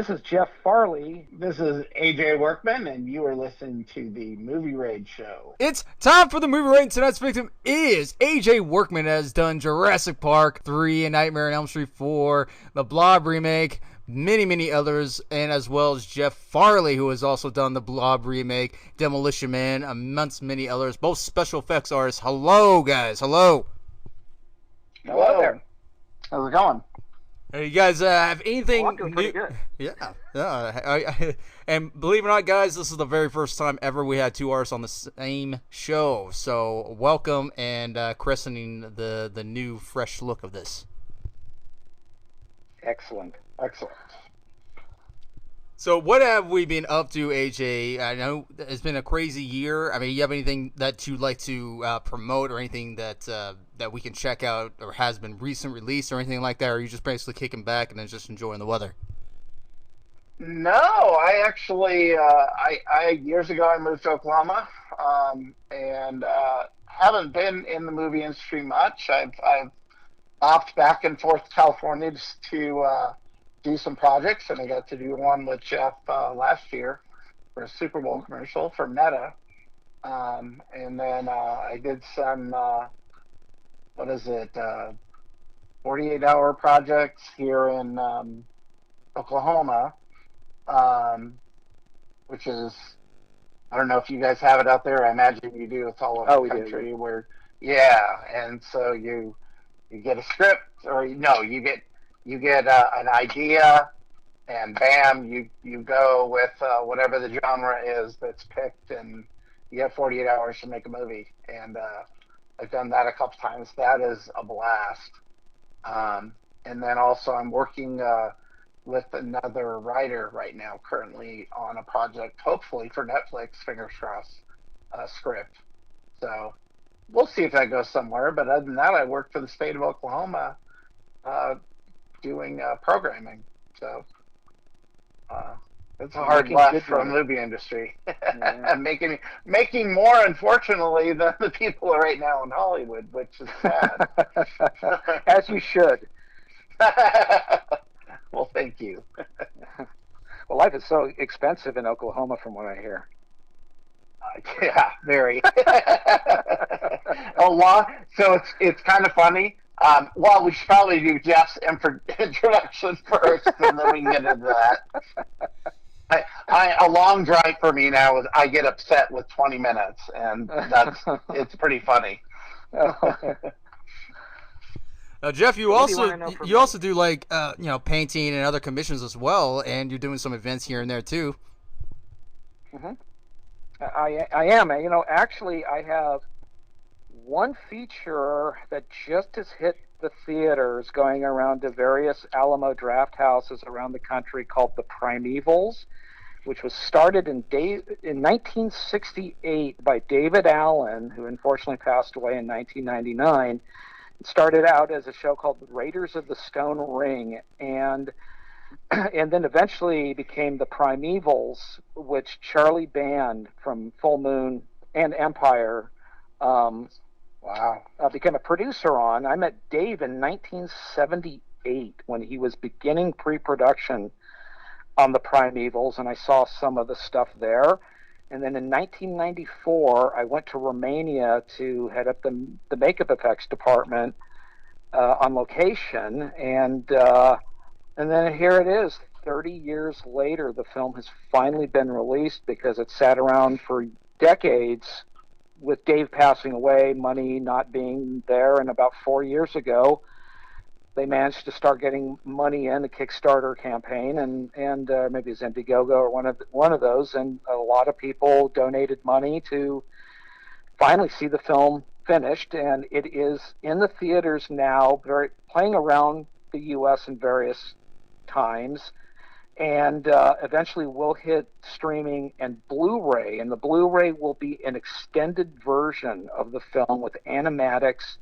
This is Jeff Farley. This is AJ Workman, and you are listening to the Movie Raid Show. It's time for the movie raid. Tonight's victim is AJ Workman, has done Jurassic Park 3 and Nightmare on Elm Street 4, the Blob remake, many others, and as well as Jeff Farley, who has also done the Blob remake, Demolition Man, amongst many others, both special effects artists. Hello, guys. Hello. Hello there. How's it going? Hey, you guys have anything Doing pretty good. Yeah. And believe it or not, guys, this is the very first time ever we had two artists on the same show. So welcome and christening the new, fresh look of this. Excellent. So what have we been up to, AJ? I know it's been a crazy year. I mean, you have anything that you'd like to promote or anything that we can check out or has been recent release or anything like that? Or are you just basically kicking back and then just enjoying the weather? No, I actually, I years ago I moved to Oklahoma, and haven't been in the movie industry much. I've hopped back and forth to California just to do some projects, and I got to do one with Jeff last year for a Super Bowl commercial for Meta, and then I did some 48-hour projects here in Oklahoma, which is, I don't know if you guys have it out there. I imagine you do. It's all over the country. And so you get a script, or you get an idea, and bam, you go with whatever the genre is that's picked, and you have 48 hours to make a movie. And I've done that a couple times. That is a blast. And then also I'm working with another writer right now, currently on a project, hopefully for Netflix, fingers crossed, script. So we'll see if that goes somewhere. But other than that, I work for the state of Oklahoma, doing programming. So it's a hard life for the movie industry. Yeah. making more, unfortunately, than the people right now in Hollywood, which is sad. As you should. Well, thank you. Well, life is so expensive in Oklahoma, from what I hear. Yeah, very. A lot. So it's kind of funny. Well, we should probably do Jeff's introduction first, and then we can get into that. A long drive for me now is I get upset with 20 minutes, and it's pretty funny. Now, Jeff, you also do like painting and other commissions as well, and you're doing some events here and there too. Mm-hmm. I am. Actually, I have one feature that just has hit the theaters, going around to various Alamo draft houses around the country, called The Primevals, which was started in 1968 by David Allen, who unfortunately passed away in 1999. It started out as a show called The Raiders of the Stone Ring, and then eventually became The Primevals, which Charlie Band from Full Moon and Empire became a producer on. I met Dave in 1978 when he was beginning pre-production on The Primevals, and I saw some of the stuff there. And then in 1994, I went to Romania to head up the makeup effects department on location, and then here it is, 30 years later. The film has finally been released because it sat around for decades with Dave passing away, money not being there, and about 4 years ago, they managed to start getting money in the Kickstarter campaign, and maybe it's Indiegogo or one of those, and a lot of people donated money to finally see the film finished, and it is in the theaters now, playing around the U.S. in various times, and eventually will hit streaming and Blu-ray, and the Blu-ray will be an extended version of the film with animatics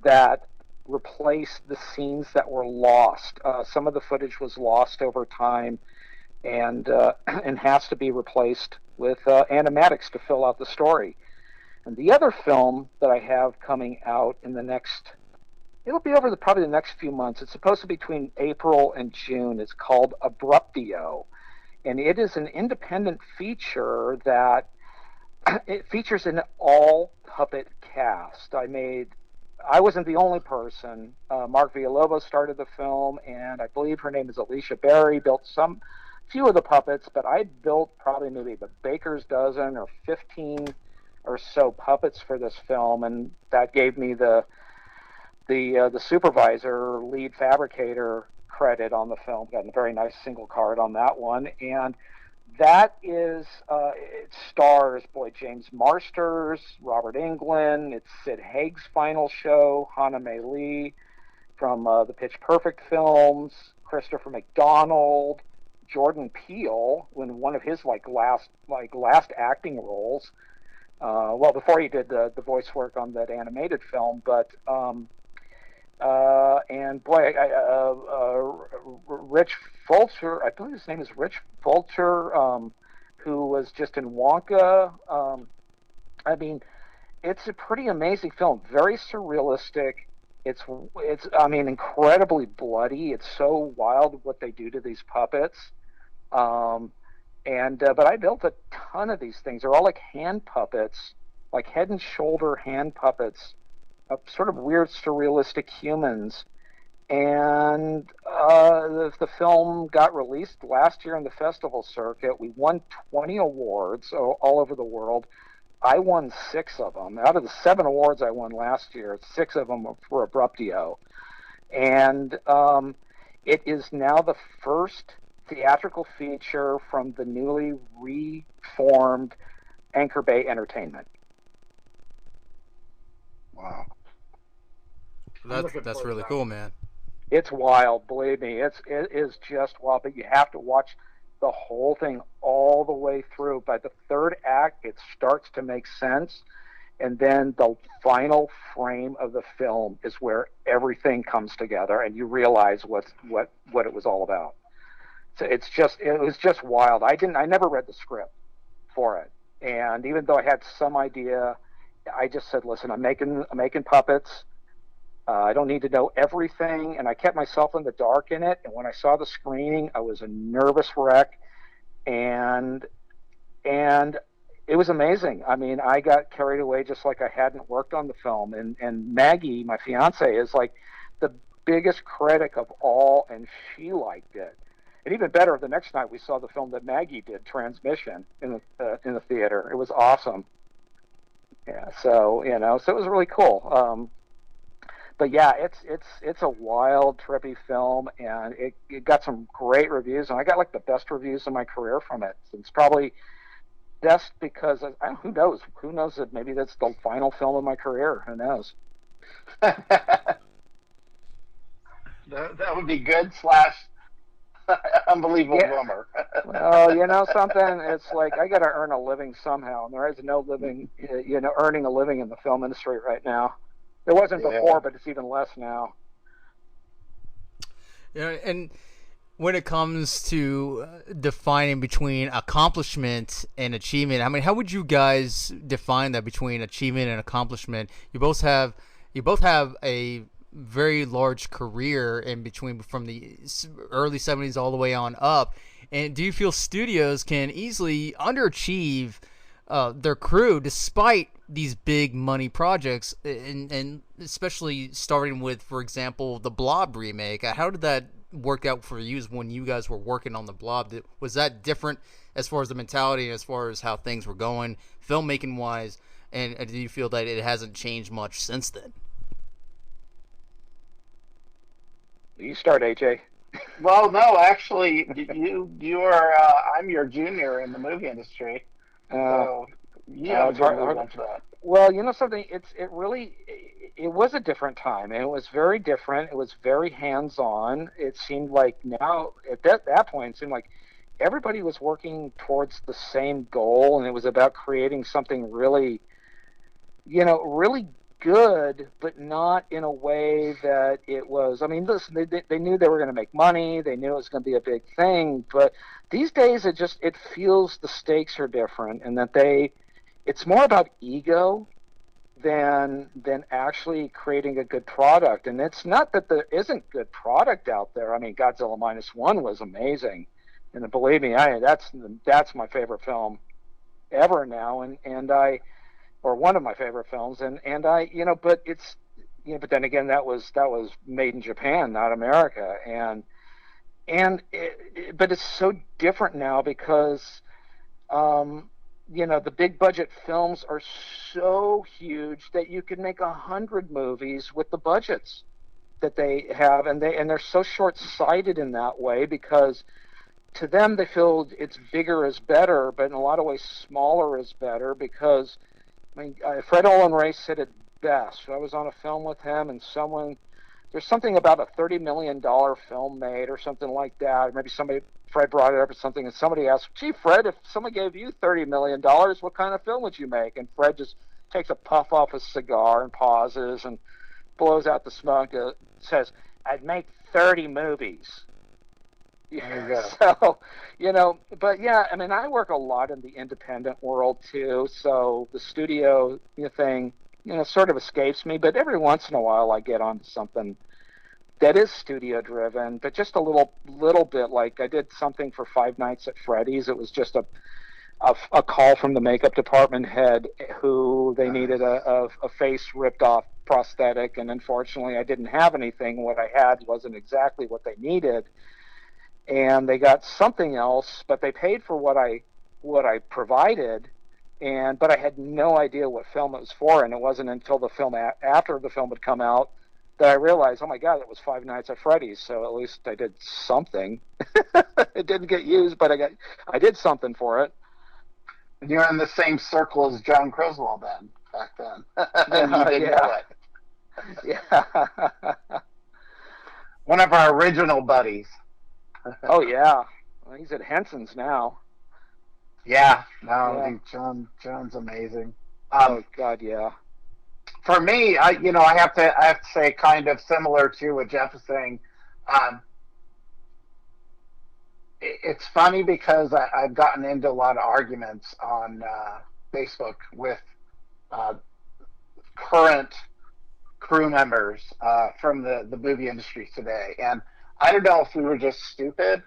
that replace the scenes that were lost. Some of the footage was lost over time, and has to be replaced with animatics to fill out the story. And the other film that I have coming out in the next It'll be over probably the next few months. It's supposed to be between April and June. It's called Abruptio, and it is an independent feature that it features an all puppet cast. I wasn't the only person. Mark Villalobos started the film, and I believe her name is Alicia Berry, built few of the puppets, but I built probably maybe the baker's dozen or 15 or so puppets for this film, and that gave me the supervisor, lead fabricator credit on the film. Got a very nice single card on that one, and that is it stars James Marsters, Robert Englund. It's Sid Haig's final show, Hana May Lee from the Pitch Perfect films, Christopher McDonald, Jordan Peele in one of his last acting roles. Well, before he did the voice work on that animated film, but and boy, Rich Fulcher, I believe his name is Rich Fulcher, who was just in Wonka. I mean, it's a pretty amazing film, very surrealistic. It's incredibly bloody. It's so wild what they do to these puppets. But I built a ton of these things. They're all like hand puppets, like head and shoulder hand puppets, sort of weird surrealistic humans. And the film got released last year in the festival circuit. We won 20 awards all over the world. I won 6 of them. Out of the 7 awards I won last year, 6 of them were for Abruptio. And it is now the first theatrical feature from the newly reformed Anchor Bay Entertainment. Wow. That's really cool, man. It's wild, believe me. It is just wild, but you have to watch the whole thing all the way through. By the third act, it starts to make sense, and then the final frame of the film is where everything comes together, and you realize what it was all about. So it was just wild. I never read the script for it, and even though I had some idea, I just said, "Listen, I'm making puppets. I don't need to know everything," and I kept myself in the dark in it. And when I saw the screening, I was a nervous wreck, and it was amazing. I mean, I got carried away just like I hadn't worked on the film. And Maggie, my fiance, is like the biggest critic of all, and she liked it. And even better, the next night we saw the film that Maggie did, Transmission, in the theater. It was awesome. Yeah, so it was really cool. But yeah, it's a wild, trippy film, and it got some great reviews, and I got like the best reviews of my career from it. It's probably best because who knows that maybe that's the final film of my career. Who knows? That would be good / unbelievable bummer. Well, you know something? It's like I got to earn a living somehow, and there is no living, earning a living in the film industry right now. There wasn't before, but it's even less now. And when it comes to defining between accomplishment and achievement, I mean, how would you guys define that between achievement and accomplishment? You both have a very large career in between, from the early 70s all the way on up. And do you feel studios can easily underachieve their crew despite these big money projects, and especially starting with, for example, the Blob remake? How did that work out for you when you guys were working on the Blob? Was that different as far as the mentality and as far as how things were going filmmaking wise, and do you feel that it hasn't changed much since then? You start, AJ. Well, no, actually, you are. I'm your junior in the movie industry, so yeah. Well, you know something. It was a different time, and it was very different. It was very hands-on. It seemed like now at that point, it seemed like everybody was working towards the same goal, and it was about creating something really, really good, but not in a way that it was. I mean, listen, they knew they were going to make money. They knew it was going to be a big thing. But these days, it feels the stakes are different, and that it's more about ego than actually creating a good product. And it's not that there isn't good product out there. I mean, Godzilla -1 was amazing, and believe me, that's my favorite film ever now, or one of my favorite films, and I, but it's, but then again, that was made in Japan, not America, but it's so different now because the big budget films are so huge that you can make 100 movies with the budgets that they have, and they're so short-sighted in that way, because to them they feel it's bigger is better, but in a lot of ways smaller is better, because Fred Olen Ray said it best. I was on a film with him, and there's something about a $30 million film made or something like that. Maybe Fred brought it up or something, and somebody asked, "Gee, Fred, if someone gave you $30 million, what kind of film would you make?" And Fred just takes a puff off his cigar and pauses and blows out the smoke and says, "I'd make 30 movies." There you go. So, but yeah, I mean, I work a lot in the independent world too, so the studio thing, sort of escapes me, but every once in a while I get onto something that is studio driven, but just a little bit. Like I did something for Five Nights at Freddy's. It was just a call from the makeup department head who they needed a face ripped off prosthetic, and unfortunately I didn't have anything. What I had wasn't exactly what they needed, and they got something else, but they paid for what I provided, but I had no idea what film it was for, and it wasn't until the film after the film had come out that I realized, oh my God, it was Five Nights at Freddy's. So at least I did something. It didn't get used, but I did something for it. And you're in the same circle as John Croswell then, back then. And you didn't know it. Yeah. One of our original buddies. Oh yeah, well, he's at Henson's now. Yeah, John's amazing. Oh God, yeah. For me, I have to say, kind of similar to what Jeff was saying. It's funny because I've gotten into a lot of arguments on Facebook with current crew members from the movie industry today, and I don't know if we were just stupid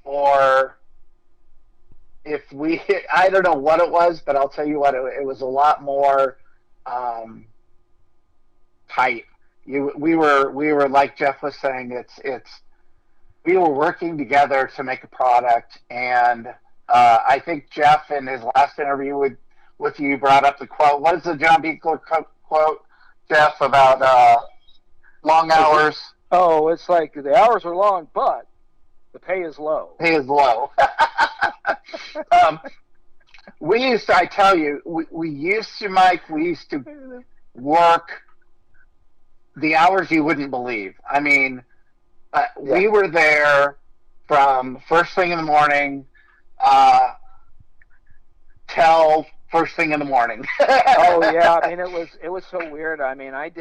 or if I don't know what it was, but I'll tell you what, it was a lot more tight. We were like Jeff was saying, we were working together to make a product, and I think Jeff in his last interview with you brought up the quote. What is the John Beekler quote, Jeff, about long hours? Oh, it's like the hours are long, but the pay is low. Pay is low. We used to, I tell you, we used to work the hours you wouldn't believe. I mean, we were there from first thing in the morning till first thing in the morning. Oh yeah, I mean it was so weird. I mean, I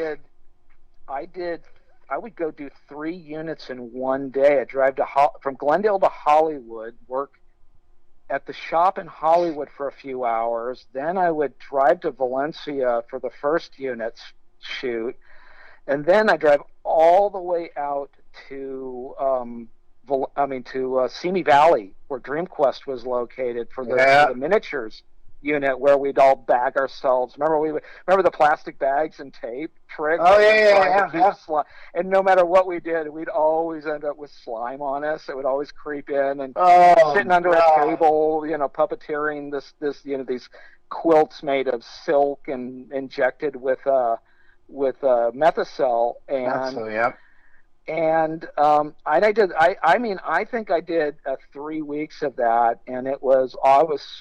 would go do 3 units in one day. I'd drive from Glendale to Hollywood, work at the shop in Hollywood for a few hours. Then I would drive to Valencia for the first unit's shoot. And then I drive all the way out to Simi Valley, where DreamQuest was located for the miniatures unit, where we'd all bag ourselves. Remember the plastic bags and tape trick? Oh yeah. And no matter what we did, we'd always end up with slime on us. It would always creep in, and sitting under a table, puppeteering these quilts made of silk and injected with Methacel, and I think I did 3 weeks of that, and I was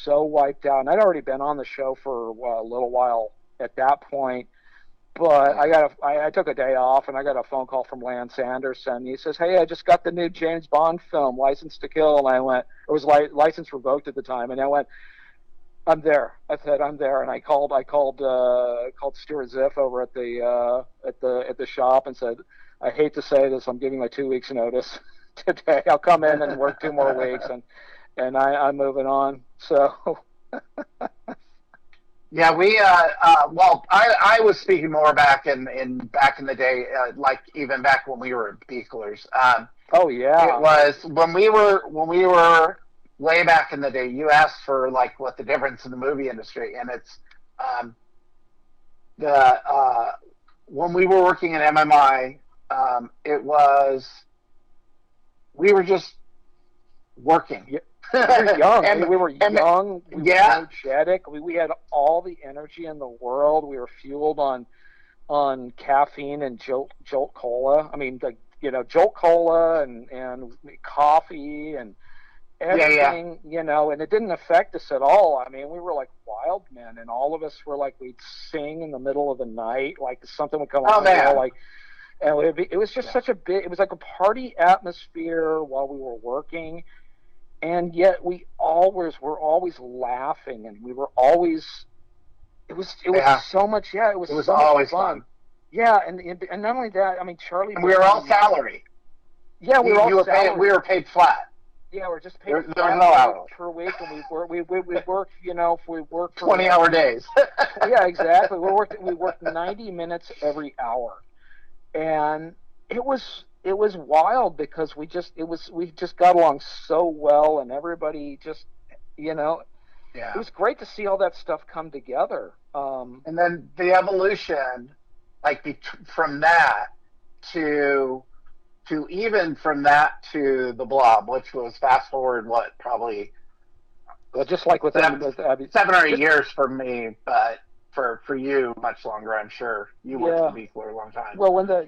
so wiped out, and I'd already been on the show for a little while at that point, but I took a day off, and I got a phone call from Lance Anderson. He says, "Hey, I just got the new James Bond film, License to Kill," and I went, it was license revoked at the time, and I went, "I'm there." I said, "I'm there," and I called Stuart Ziff over at the shop and said, "I hate to say this, I'm giving my 2 weeks notice today. I'll come in and work 2 more weeks, and I'm moving on." So Yeah, well, I was speaking more back in the day, like even back when we were at Beeklers. Oh yeah. It was when we were way back in the day. You asked for like what the difference in the movie industry, and it's the when we were working at MMI, it was we were just working. Yeah. We were young. We were young. We were energetic. We had all the energy in the world. We were fueled on caffeine and Jolt Cola. I mean, Jolt Cola and coffee and everything, and it didn't affect us at all. I mean, we were like wild men, and all of us were like, we'd sing in the middle of the night, like something would come on, like, and it was just such a big, it was like a party atmosphere while we were working, and yet we always were always laughing, and we were always, it was so much, it was so always fun. Yeah, and not only that, I mean, Charlie. And we were all salary. Yeah, we were paid flat. Yeah, we're just paid no hours per week, and we worked, if we worked 20-hour days. Yeah, exactly. We worked 90 minutes every hour, and it was wild because we just got along so well, and everybody just, it was great to see all that stuff come together. And then the evolution, like from that to even from that to the Blob, which was fast forward probably just like with 7 or 8 years for me, but for you much longer, I'm sure. You worked for Beekler a long time. Well, I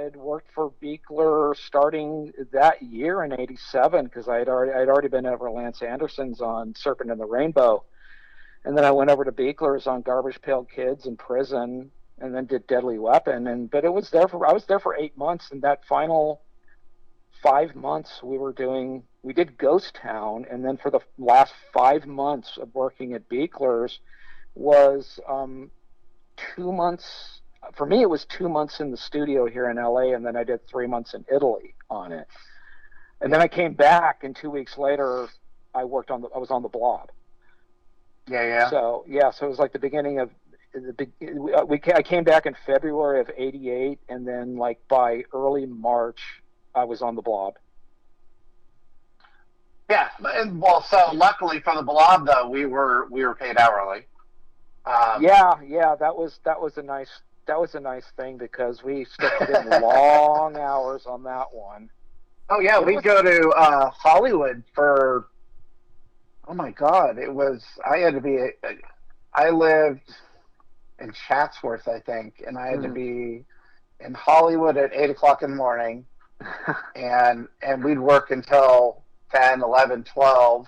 had worked for Beekler starting that year in '87 because I'd already been over Lance Anderson's on Serpent and the Rainbow, and then I went over to Beekler's on Garbage Pail Kids in prison, and then did Deadly Weapon. But I was there for 8 months, and that final 5 months we did Ghost Town, and then for the last 5 months of working at Beekler's was 2 months. For me, it was 2 months in the studio here in LA, and then I did 3 months in Italy on it. And then I came back, and 2 weeks later, I was on the Blob. So it was like the beginning of I came back in February of '88, and then like by early March, I was on the Blob. Yeah, well, so luckily for the Blob though, we were paid hourly. That was a nice thing because we put in long hours on that one. Oh yeah, we'd go to Hollywood for. Oh my God, I lived in Chatsworth, I think, and I had to be in Hollywood at 8 o'clock in the morning, and we'd work until 10, 11, 12.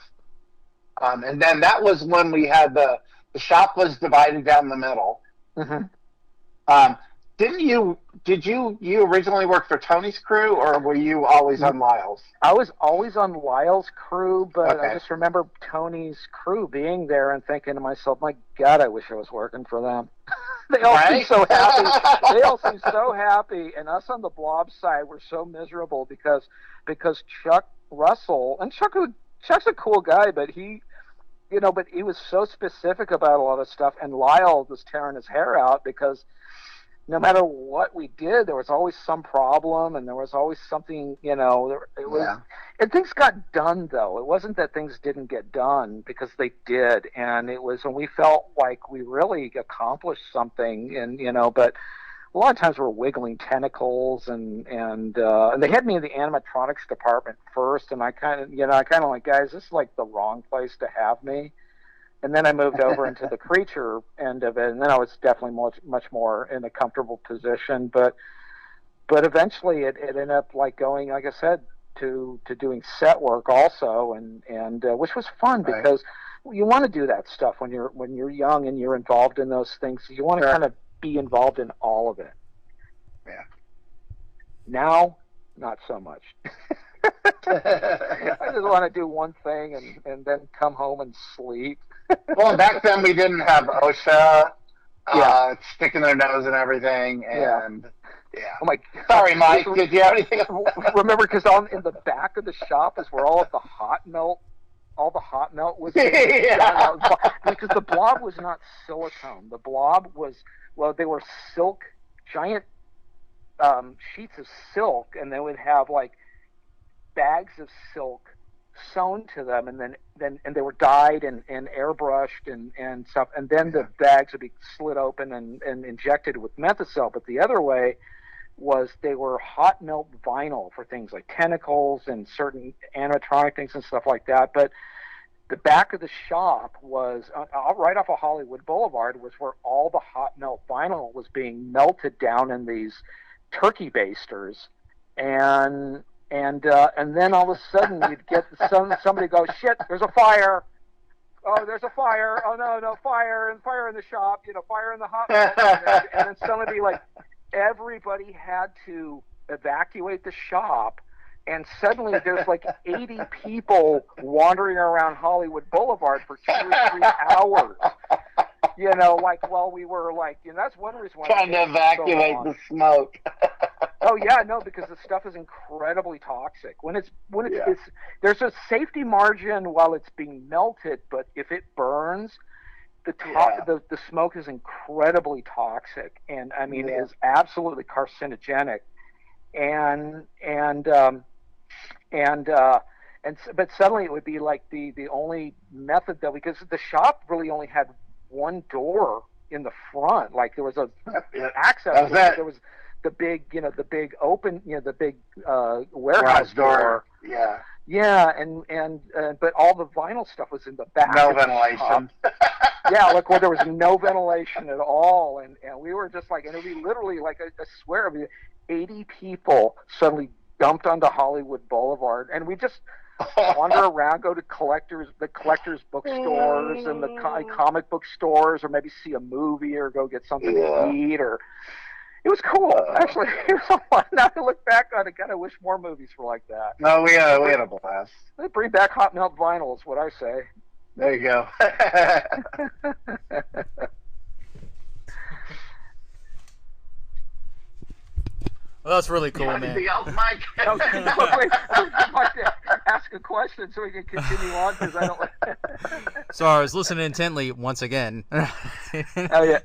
And then that was when we had the shop was divided down the middle. Mm-hmm. Did you originally work for Tony's crew, or were you always on Lyle's? I was always on Lyle's crew, but I just remember Tony's crew being there and thinking to myself, my God, I wish I was working for them. They all seem so happy. They all seem so happy, and us on the Blob side were so miserable because Chuck Russell, and Chuck's a cool guy, but he was so specific about a lot of stuff, and Lyle was tearing his hair out because no matter what we did, there was always some problem, and there was always something, and things got done, though. It wasn't that things didn't get done, because they did, and it was when we felt like we really accomplished something, and, but a lot of times we're wiggling tentacles, and they had me in the animatronics department first, and I kind of like, guys, this is like the wrong place to have me. And then I moved over into the creature end of it, and then I was definitely much more in a comfortable position. But eventually it ended up like going, like I said, to doing set work also, and which was fun because you want to do that stuff when you're young and you're involved in those things. You want to kind of be involved in all of it. Yeah. Now, not so much. I just want to do one thing and then come home and sleep. Well, back then we didn't have OSHA sticking their nose in everything, and Oh my! Sorry, Mike. Did you have anything? Remember, because in the back of the shop is where all of the hot melt all the hot melt was being done out, because the blob was not silicone. The blob was, well, they were silk, giant sheets of silk, and they would have like bags of silk sewn to them, and then they were dyed and airbrushed and stuff, and then the bags would be slit open and injected with Methocel. But the other way was they were hot melt vinyl for things like tentacles and certain animatronic things and stuff like that. But the back of the shop was right off of Hollywood Boulevard, was where all the hot melt vinyl was being melted down in these turkey basters, and then all of a sudden you'd get somebody go, shit, there's a fire. Oh, there's a fire. Oh no, fire in the shop. Fire in the hot melt. And then suddenly, like, everybody had to evacuate the shop, and suddenly there's like 80 people wandering around Hollywood Boulevard for 2 or 3 hours. Like while we were like, that's one reason why trying to evacuate the smoke. Oh yeah, no, because the stuff is incredibly toxic. It's there's a safety margin while it's being melted, but if it burns, the smoke is incredibly toxic, and I mean it is absolutely carcinogenic, but suddenly it would be like the only method, though, because the shop really only had one door in the front. Like there was a access. There was the big open, the big warehouse door. Yeah. Yeah, and but all the vinyl stuff was in the back. No ventilation. Yeah, like there was no ventilation at all, and we were just like, and it would be literally like I swear, 80 people suddenly dumped onto Hollywood Boulevard, and we just wander around, go to the collectors bookstores and the comic book stores, or maybe see a movie or go get something to eat. Or it was cool, actually. It was so fun. Now to look back on it, God, I wish more movies were like that. No, we had a blast. They bring back hot melt vinyl, is what I say. There you go. Well, that's really cool, man. Anything else, Mike? No, wait, I'd like to ask a question so we can continue on, because I don't. Sorry, I was listening intently once again. Oh yeah.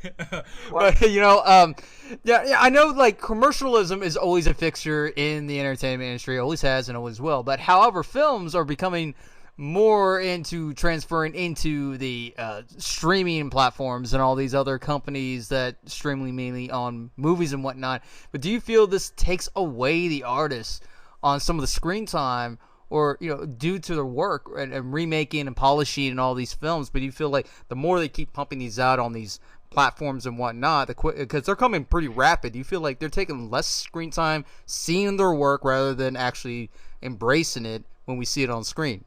But I know, like, commercialism is always a fixture in the entertainment industry, always has and always will. But however, films are becoming more into transferring into the streaming platforms and all these other companies that stream mainly on movies and whatnot. But do you feel this takes away the artists on some of the screen time, or due to their work and remaking and polishing and all these films? But do you feel like the more they keep pumping these out on these platforms and whatnot, because they're coming pretty rapid, do you feel like they're taking less screen time seeing their work rather than actually embracing it when we see it on screen?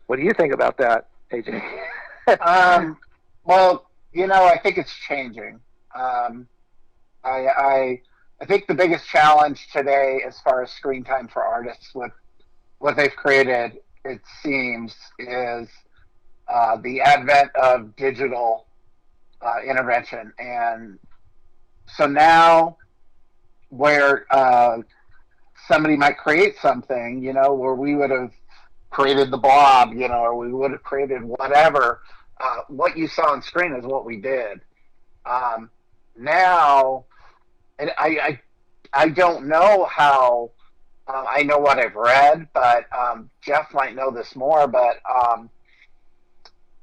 What do you think about that, AJ? Well, I think it's changing. I think the biggest challenge today, as far as screen time for artists with what they've created, it seems, is the advent of digital intervention. And so now, where somebody might create something, where we would have created the Blob, or we would have created whatever. What you saw on screen is what we did. Now, and I don't know how. I know what I've read, but Jeff might know this more. But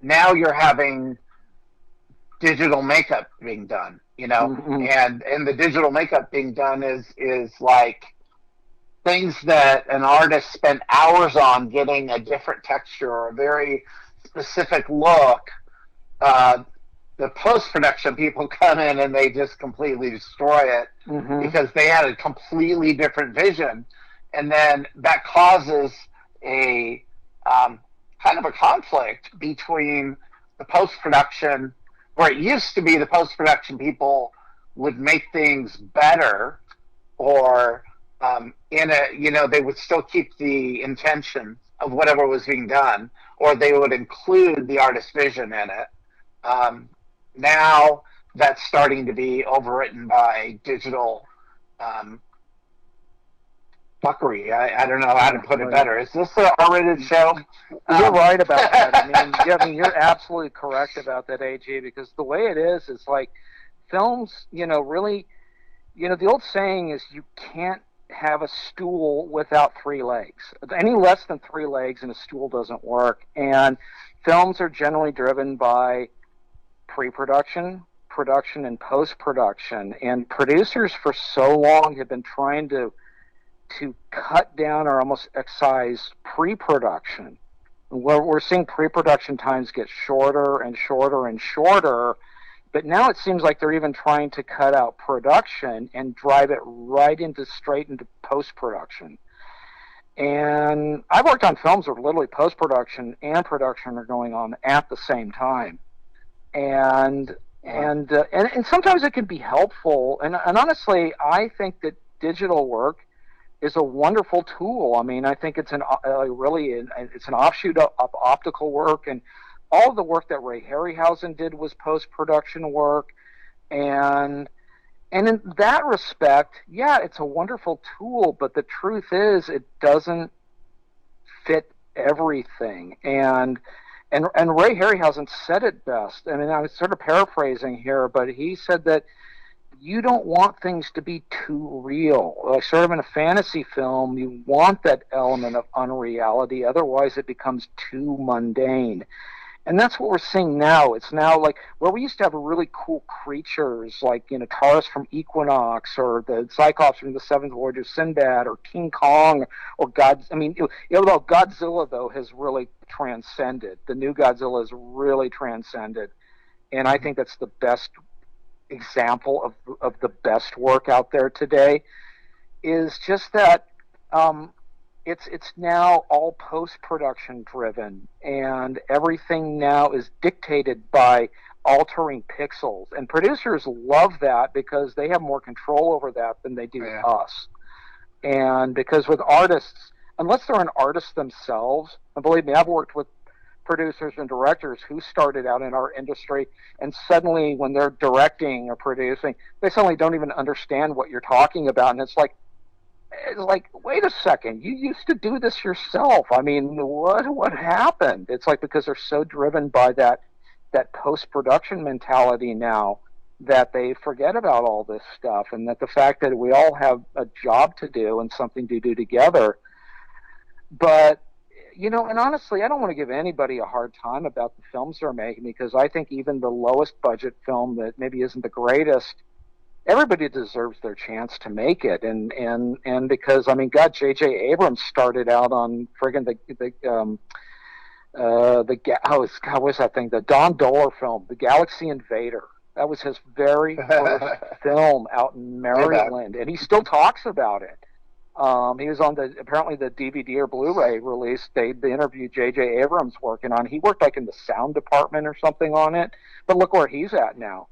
now you're having digital makeup being done, Mm-hmm. and the digital makeup being done is like things that an artist spent hours on getting a different texture or a very specific look. The post-production people come in and they just completely destroy it because they had a completely different vision. And then that causes a kind of a conflict between the post-production, where it used to be the post-production people would make things better, or they would still keep the intention of whatever was being done, or they would include the artist's vision in it. Now that's starting to be overwritten by digital fuckery. I don't know how to put it better. Is this an R-rated show? You're right about that. I mean, you're absolutely correct about that, AG, because the way it is like films, really, the old saying is you can't have a stool without three legs. Any less than three legs and a stool doesn't work. And films are generally driven by pre-production, production, and post-production. And producers for so long have been trying to cut down or almost excise pre-production. We're seeing pre-production times get shorter and shorter and shorter, but now it seems like they're even trying to cut out production and drive it straight into post-production. And I've worked on films where literally post-production and production are going on at the same time. And sometimes it can be helpful. And honestly, I think that digital work is a wonderful tool. I mean, I think it's an offshoot of optical work, and all of the work that Ray Harryhausen did was post-production work, and in that respect, yeah, it's a wonderful tool. But the truth is, it doesn't fit everything. And Ray Harryhausen said it best. I mean, I was sort of paraphrasing here, but he said that you don't want things to be too real. Like sort of in a fantasy film, you want that element of unreality. Otherwise, it becomes too mundane. And that's what we're seeing now. It's now like where we used to have really cool creatures like, Taurus from Equinox, or the Cyclops from the Seventh Voyage of Sinbad, or King Kong, or Godzilla, though, has really transcended. The new Godzilla has really transcended. And I think that's the best example of the best work out there today, is just that it's now all post-production driven, and everything now is dictated by altering pixels, and producers love that because they have more control over that than they do us. And because with artists, unless they're an artist themselves, and believe me, I've worked with producers and directors who started out in our industry, and suddenly when they're directing or producing, they suddenly don't even understand what you're talking about. And it's like, wait a second, you used to do this yourself. I mean, what happened? It's like, because they're so driven by that post-production mentality now, that they forget about all this stuff, and that the fact that we all have a job to do and something to do together. But and honestly, I don't want to give anybody a hard time about the films they're making, because I think even the lowest budget film that maybe isn't the greatest, everybody deserves their chance to make it. And because, I mean, God, J.J. Abrams started out on friggin' what was that thing? The Don Dohler film, The Galaxy Invader. That was his very first film out in Maryland, and he still talks about it. He was on apparently the DVD or Blu-ray release. They interviewed J.J. Abrams working on. He worked like in the sound department or something on it. But look where he's at now.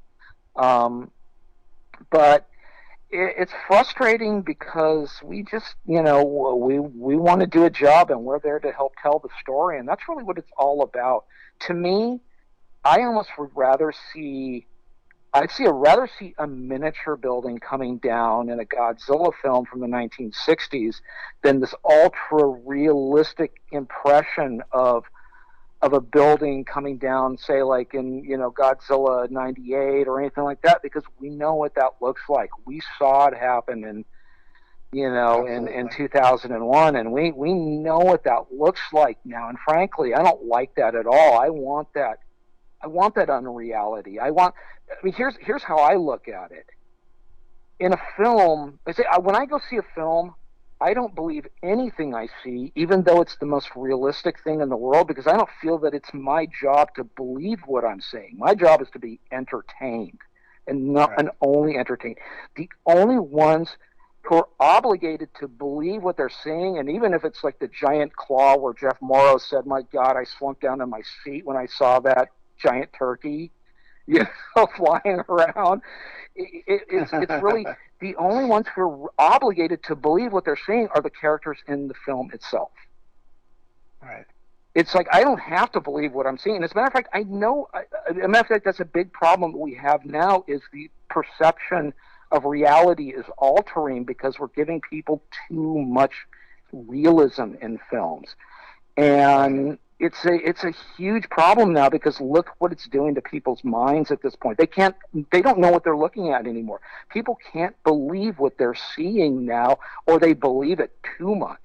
But it's frustrating because we just, we want to do a job, and we're there to help tell the story, and that's really what it's all about. To me, I almost would rather see a miniature building coming down in a Godzilla film from the 1960s than this ultra-realistic impression of a building coming down, say, like in, Godzilla 98 or anything like that, because we know what that looks like. We saw it happen in 2001, and we know what that looks like now. And frankly, I don't like that at all. I want that unreality. Here's how I look at it. In a film, when I go see a film, I don't believe anything I see, even though it's the most realistic thing in the world, because I don't feel that it's my job to believe what I'm saying. My job is to be entertained, and only entertained. The only ones who are obligated to believe what they're seeing, and even if it's like the giant claw where Jeff Morrow said, "My God, I slumped down in my seat when I saw that giant turkey, flying around." It's really the only ones who are obligated to believe what they're seeing are the characters in the film itself. Right. It's like, I don't have to believe what I'm seeing. As a matter of fact, that's a big problem that we have now, is the perception of reality is altering because we're giving people too much realism in films. And it's a huge problem now, because look what it's doing to people's minds at this point. They don't know what they're looking at anymore. People can't believe what they're seeing now, or they believe it too much.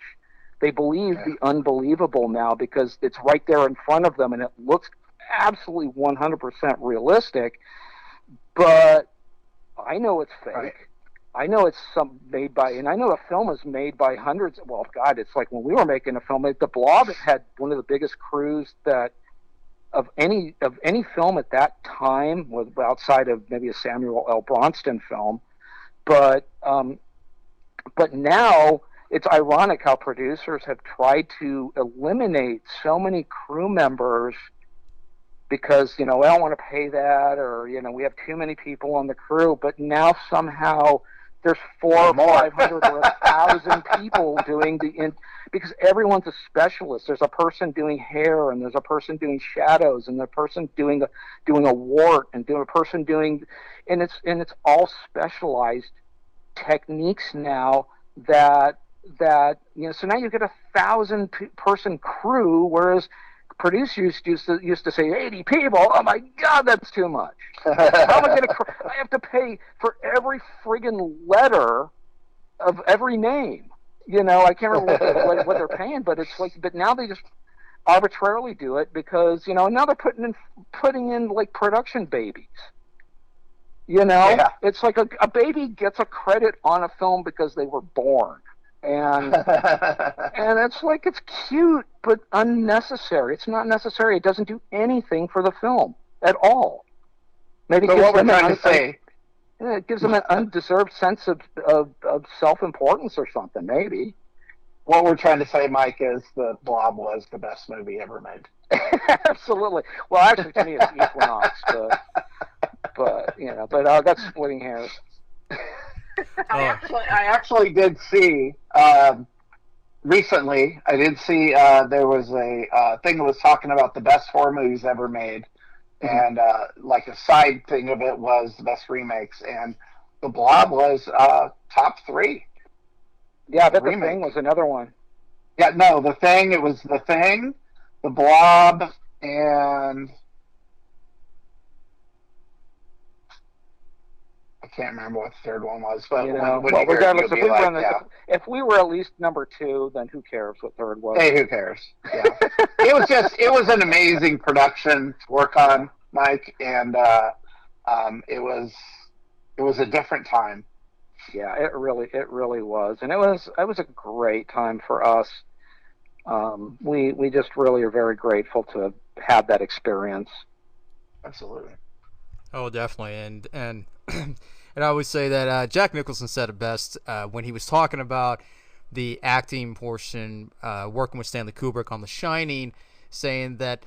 They believe the unbelievable now because it's right there in front of them and it looks absolutely 100% realistic. But I know it's fake. Right. I know it's and I know a film is made by hundreds. Well, God, it's like when we were making a film, The Blob had one of the biggest crews of any film at that time, outside of maybe a Samuel L. Bronston film. But now it's ironic how producers have tried to eliminate so many crew members because, I don't want to pay that, or, we have too many people on the crew. But now somehow there's 400 or 500 or 1,000 people doing because everyone's a specialist. There's a person doing hair, and there's a person doing shadows, and there's a person doing a wart, and a person doing, and it's all specialized techniques now that so now you get 1,000-person crew, whereas producers used to say 80 people. Oh my God, that's too much. How am I going to? I have to pay for every friggin' letter of every name. I can't remember what they're paying, but it's like. But now they just arbitrarily do it because now they're putting in like production babies. It's like a baby gets a credit on a film because they were born. And it's like, it's cute but unnecessary. It's not necessary. It doesn't do anything for the film at all. Maybe so what we're trying to say, it gives them an undeserved sense of self-importance or something. Maybe what we're trying to say, Mike, is The Blob was the best movie ever made. Absolutely. Well, actually, to me, it's Equinox, but that's splitting hairs. I actually did see recently. I did see there was a thing that was talking about the best horror movies ever made, and like a side thing of it was the best remakes, and The Blob was top 3. Yeah, I bet The Thing was another one. Yeah, no, The Thing. It was The Thing, The Blob, and I can't remember what the third one was, but regardless, if we were at least number 2, then who cares what third was? Hey, who cares? Yeah, it was an amazing production to work on, Mike, and it was a different time. Yeah, it really was, and it was a great time for us. We just really are very grateful to have that experience. Absolutely. Oh, definitely, and and I always say that Jack Nicholson said it best when he was talking about the acting portion, working with Stanley Kubrick on The Shining, saying that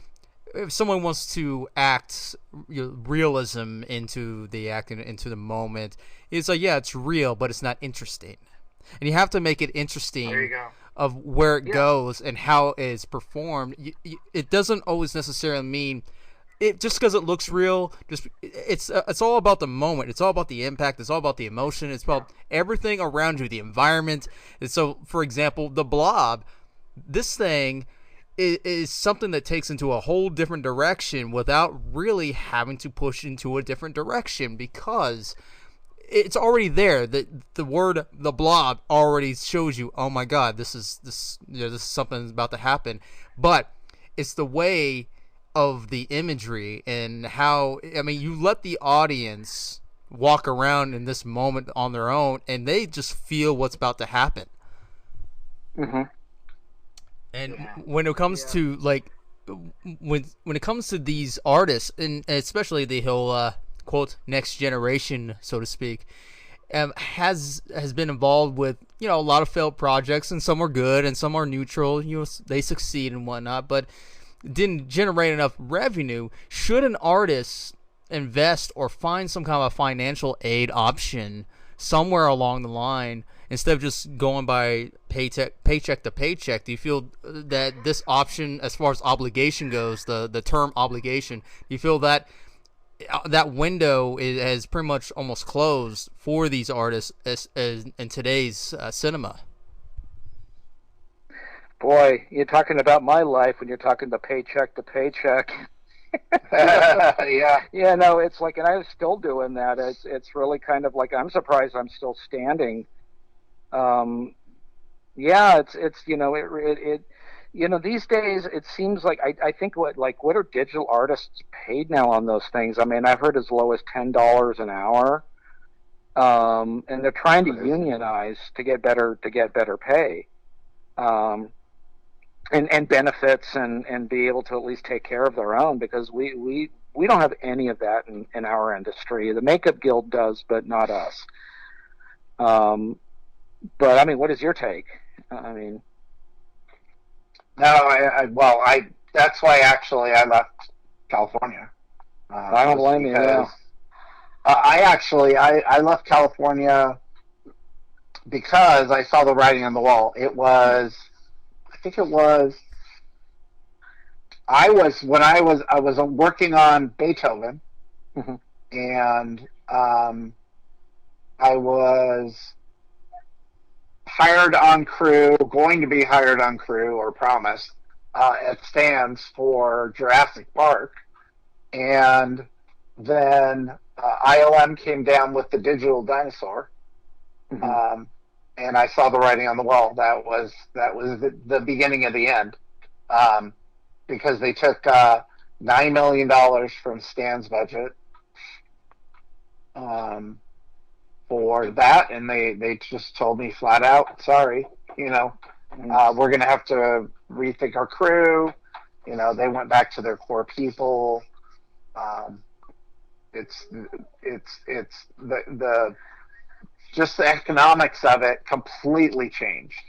if someone wants to act realism into the acting, into the moment, it's like, yeah, it's real, but it's not interesting. And you have to make it interesting. There you go. Of where it goes and how it is performed. It doesn't always necessarily mean it just because it looks real. It's all about the moment. It's all about the impact. It's all about the emotion. It's about everything around you, the environment. And so, for example, The Blob, this thing is something that takes into a whole different direction without really having to push into a different direction, because it's already there. The word The Blob already shows you, oh my God, this is something about to happen. But it's the way of the imagery and how, you let the audience walk around in this moment on their own, and they just feel what's about to happen. Mm-hmm. And when it comes to when it comes to these artists, and especially the whole quote next generation, so to speak, has been involved with a lot of failed projects, and some are good and some are neutral. They succeed and whatnot, but didn't generate enough revenue. Should an artist invest or find some kind of a financial aid option somewhere along the line instead of just going by paycheck to paycheck? Do you feel that this option, as far as obligation goes, the term obligation, do you feel that that window has pretty much almost closed for these artists in today's cinema. Boy, you're talking about my life when you're talking the paycheck to paycheck. Yeah. Yeah, no, it's like, and I'm still doing that. It's really kind of like, I'm surprised I'm still standing. Yeah, it's these days it seems like I think what are digital artists paid now on those things? I mean, I've heard as low as $10 an hour, and they're trying to unionize to get better pay, and benefits and be able to at least take care of their own, because we don't have any of that in our industry. The Makeup Guild does, but not us. But I mean, what is your take? I mean, no, that's why actually I left California. I don't blame you. Yeah. I left California because I saw the writing on the wall. I was working on Beethoven, mm-hmm. and I was going to be hired on crew, or promised, at stands for Jurassic Park, and then ILM came down with the digital dinosaur, mm-hmm. And I saw the writing on the wall. That was the beginning of the end, because they took $9 million from Stan's budget for that, and they just told me flat out, sorry, we're going to have to rethink our crew. They went back to their core people. It's the just the economics of it completely changed.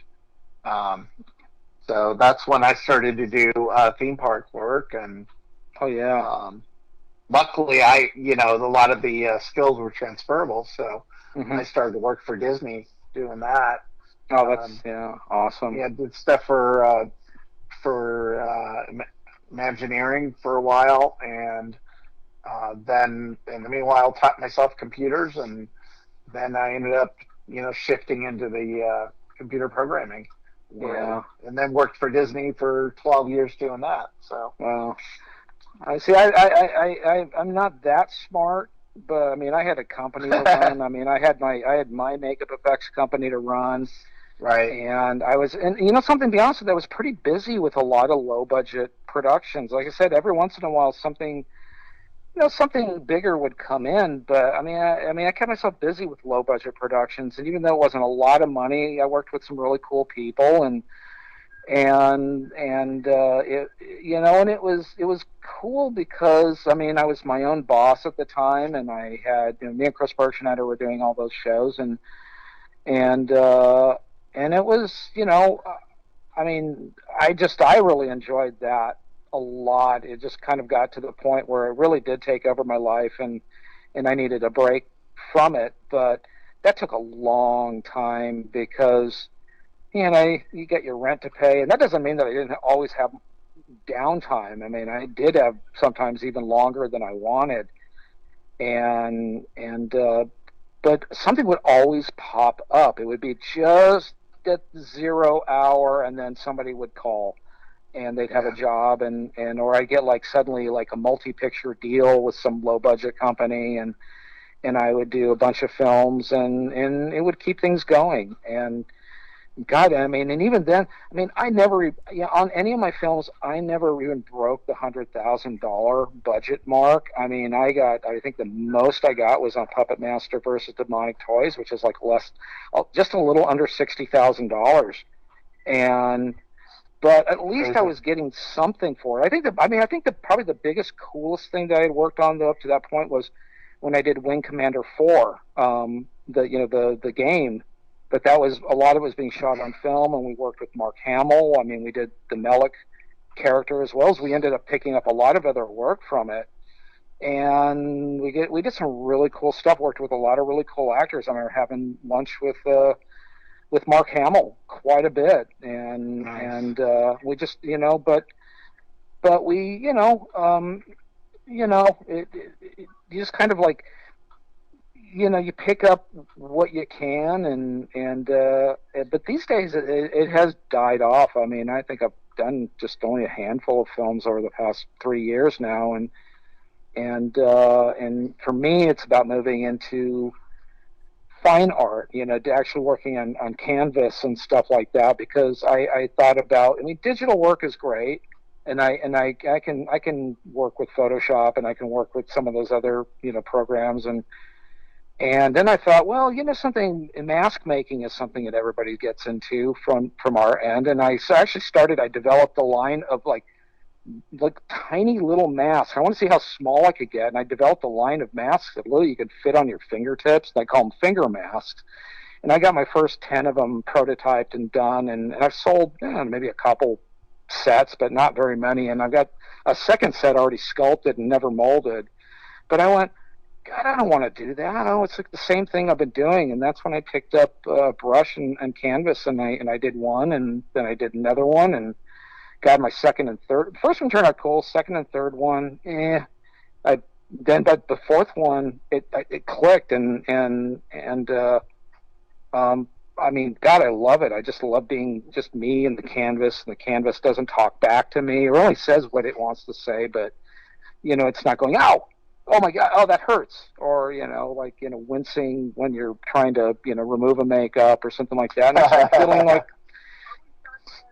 So that's when I started to do theme park work, and oh yeah. Luckily, a lot of the skills were transferable, so mm-hmm. I started to work for Disney doing that. Oh, that's awesome. Yeah, did stuff for Imagineering for a while, and then in the meanwhile taught myself computers, and then I ended up shifting into the computer programming world, and then worked for Disney for 12 years doing that. So well, I see. I'm not that smart, but I mean, I had a company to run. I mean, I had my makeup effects company to run. Right. And I was, and something, to be honest with you, I was pretty busy with a lot of low budget productions. Like I said, every once in a while something bigger would come in, but I mean, I kept myself busy with low budget productions, and even though it wasn't a lot of money, I worked with some really cool people, and it was cool because I mean, I was my own boss at the time, and I had, me and Chris Bergschneider were doing all those shows, and it was, I mean, I really enjoyed that a lot. It just kind of got to the point where it really did take over my life, and I needed a break from it. But that took a long time because, you get your rent to pay, and that doesn't mean that I didn't always have downtime. I mean, I did have sometimes even longer than I wanted, but something would always pop up. It would be just at 0 hour, and then somebody would call, and they'd have a job, or I'd get suddenly a multi-picture deal with some low budget company, and I would do a bunch of films, and it would keep things going. And God, I mean, and even then, I mean, I never, on any of my films, I never even broke the $100,000 budget mark. I mean, I think the most I got was on Puppet Master versus Demonic Toys, which is just a little under $60,000. But at least I was getting something for it. I think probably the biggest, coolest thing that I had worked on up to that point was when I did Wing Commander 4, the game. But that was, a lot of it was being shot on film, and we worked with Mark Hamill. I mean, we did the Melek character, as well as we ended up picking up a lot of other work from it. And we did some really cool stuff, worked with a lot of really cool actors. I remember having lunch with Mark Hamill quite a bit. And, nice. And we just, but we, just kind of like, you pick up what you can, but these days it has died off. I mean, I think I've done just only a handful of films over the past 3 years now, and for me, it's about moving into fine art, actually working on canvas and stuff like that, because I thought about, I mean, digital work is great, and I can work with Photoshop, and I can work with some of those other programs, and then I thought, well, something, mask making is something that everybody gets into from our end, and I developed a line of like tiny little masks. I want to see how small I could get, and I developed a line of masks that literally you could fit on your fingertips. I call them finger masks, and I got my first 10 of them prototyped and done, and I've sold maybe a couple sets, but not very many, and I've got a second set already sculpted and never molded. But I went, God, I don't want to do that. Oh, it's like the same thing I've been doing, and that's when I picked up brush and canvas, and I did one, and then I did another one, and got my second and third. First one turned out cool. Second and third one, but the fourth one, it clicked, and I mean, God, I love it. I just love being just me and the canvas doesn't talk back to me. It only says what it wants to say, but it's not going, ow, oh my God, oh, that hurts, or wincing when you're trying to remove a makeup or something like that.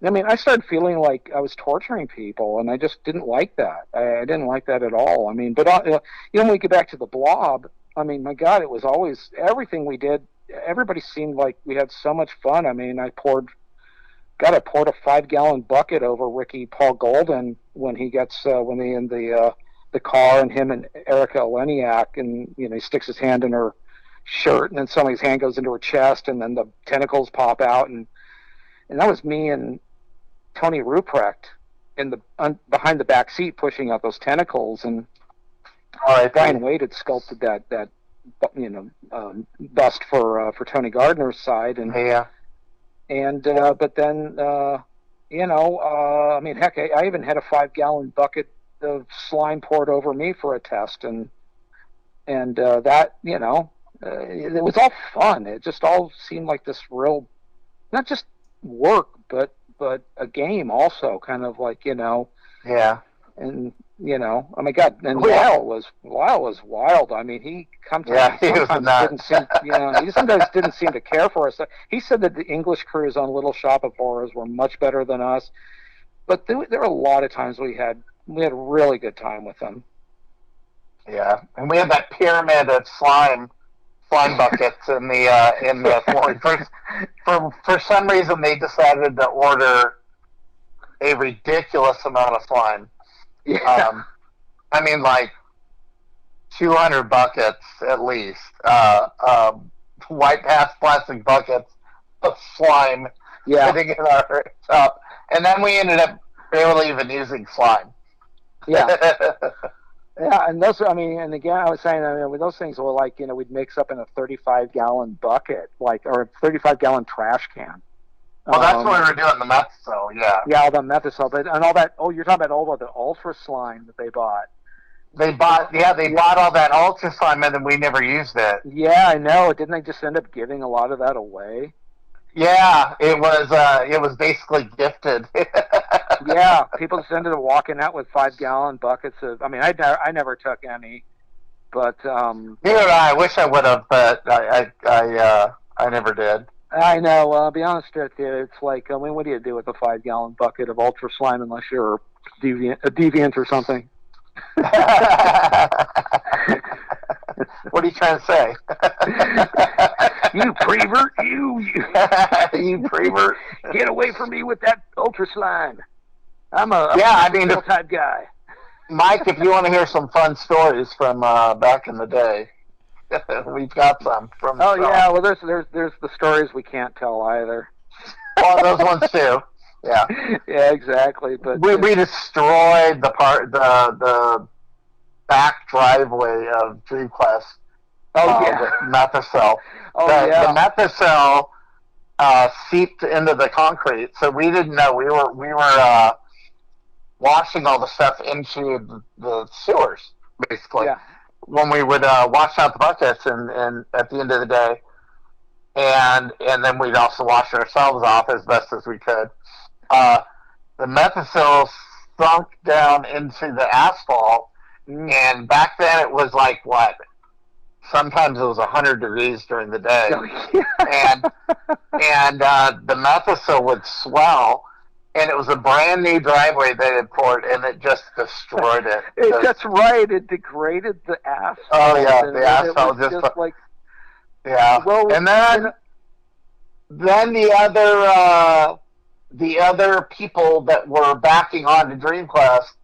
And I started feeling like I was torturing people, and I just didn't like that. I didn't like that at all. I mean, but when we get back to the Blob, I mean, my God, it was always everything we did. Everybody seemed like we had so much fun. I mean, I poured a 5-gallon bucket over Ricky Paul Golden when he gets when they in the car, and him and Erica Eleniak, and he sticks his hand in her shirt, and then somebody's hand goes into her chest, and then the tentacles pop out, and that was me and Tony Ruprecht in behind the back seat pushing out those tentacles, and Brian Wade had sculpted that bust for Tony Gardner's side, and but then I mean, heck, I even had a 5-gallon bucket of slime poured over me for a test, and that it was all fun. It just all seemed like this real, not just work, but a game also, kind of like and oh my God, and Lyle was wild. I mean, he sometimes didn't seem he sometimes didn't seem to care for us. He said that the English crews on Little Shop of Horrors were much better than us, but there were a lot of times we had a really good time with them. Yeah, and we had that pyramid of slime buckets in the when we first, for some reason they decided to order a ridiculous amount of slime. Yeah. I mean, like 200 buckets at least, white pass plastic buckets of slime sitting in our shop, and then we ended up barely even using slime. Yeah. Yeah, and those, I mean, and again, I was saying, I mean, those things were like, we'd mix up in a 35-gallon bucket, or a 35-gallon trash can. Well, that's what we were doing, the Methacel, yeah. Yeah, the Methacel, and all that, you're talking about all of the Ultra slime that they bought. They bought all that Ultra slime, and then we never used it. Yeah, I know. Didn't they just end up giving a lot of that away? Yeah, it was basically gifted. Yeah, people just ended up walking out with 5-gallon buckets of. I mean, I never took any, but neither did I. Wish I would have, but I never did. I know. I'll be honest with you. It's like, I mean, what do you do with a 5-gallon bucket of Ultra slime unless you're a deviant or something? What are you trying to say? You prevert, you prevert. Get away from me with that Ultra slime. I'm a type guy. Mike, if you want to hear some fun stories from back in the day, we've got some from. Oh yeah, well there's the stories we can't tell either. Well, those ones too. Yeah. Yeah, exactly. But we destroyed the back driveway of Dream Quest. Oh yeah. The Methacel. The Methacel seeped into the concrete, so we didn't know. We were washing all the stuff into the sewers, basically. Yeah. when we would wash out the buckets and at the end of the day, and then we'd also wash ourselves off as best as we could. The Methicil sunk down into the asphalt, and back then it was like what? Sometimes it was 100 degrees during the day, and the Methicil would swell. And it was a brand new driveway they had poured, and it just destroyed it. That's right. It degraded the asphalt. Oh yeah, the asphalt just like yeah. Well, and then the other people that were backing onto Dream Quest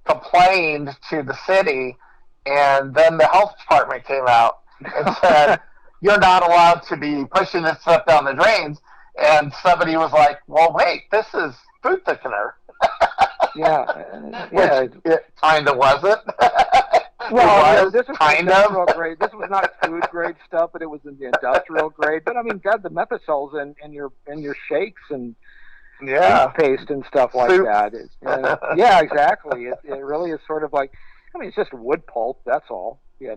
complained to the city, and then the health department came out and said, "You're not allowed to be pushing this stuff down the drains." And somebody was like, "Well, wait, this is food thickener." Yeah. It kind of wasn't. Well, this was industrial grade. This was not food grade stuff, but it was in the industrial grade. But I mean, God, the Methicil's in your shakes and paste and stuff like that. Yeah, exactly. It really is sort of like, I mean, it's just wood pulp. That's all. But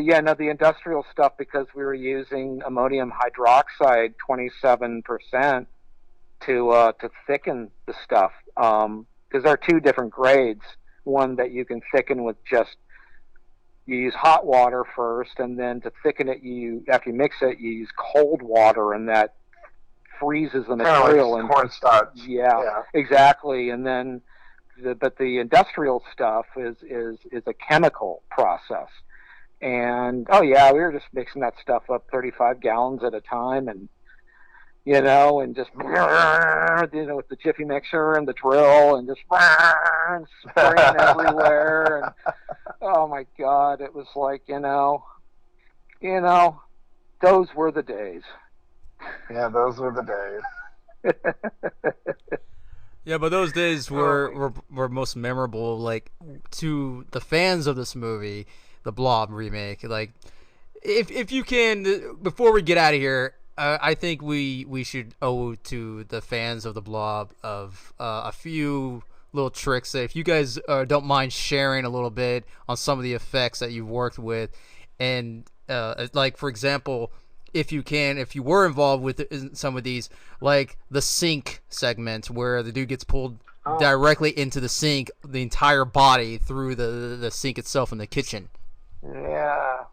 yeah, no, the industrial stuff, because we were using ammonium hydroxide 27% to thicken the stuff, because there are two different grades. One that you can thicken with you use hot water first, and then to thicken it, after you mix it, you use cold water, and that freezes the material. Like cornstarch. Yeah, exactly. And then but the industrial stuff is a chemical process. And we were just mixing that stuff up 35 gallons at a time, and and just with the Jiffy mixer and the drill, and just spraying everywhere. And oh my God, it was like those were the days. Yeah, those were the days. Yeah, but those days were most memorable, like, to the fans of this movie, the Blob remake. Like, if you can, before we get out of here, I think we should owe to the fans of the Blob of a few little tricks that, if you guys don't mind sharing a little bit on some of the effects that you've worked with, and like, for example, if you were involved with some of these, like the sink segment where the dude gets pulled directly into the sink, the entire body through the sink itself in the kitchen. Yeah.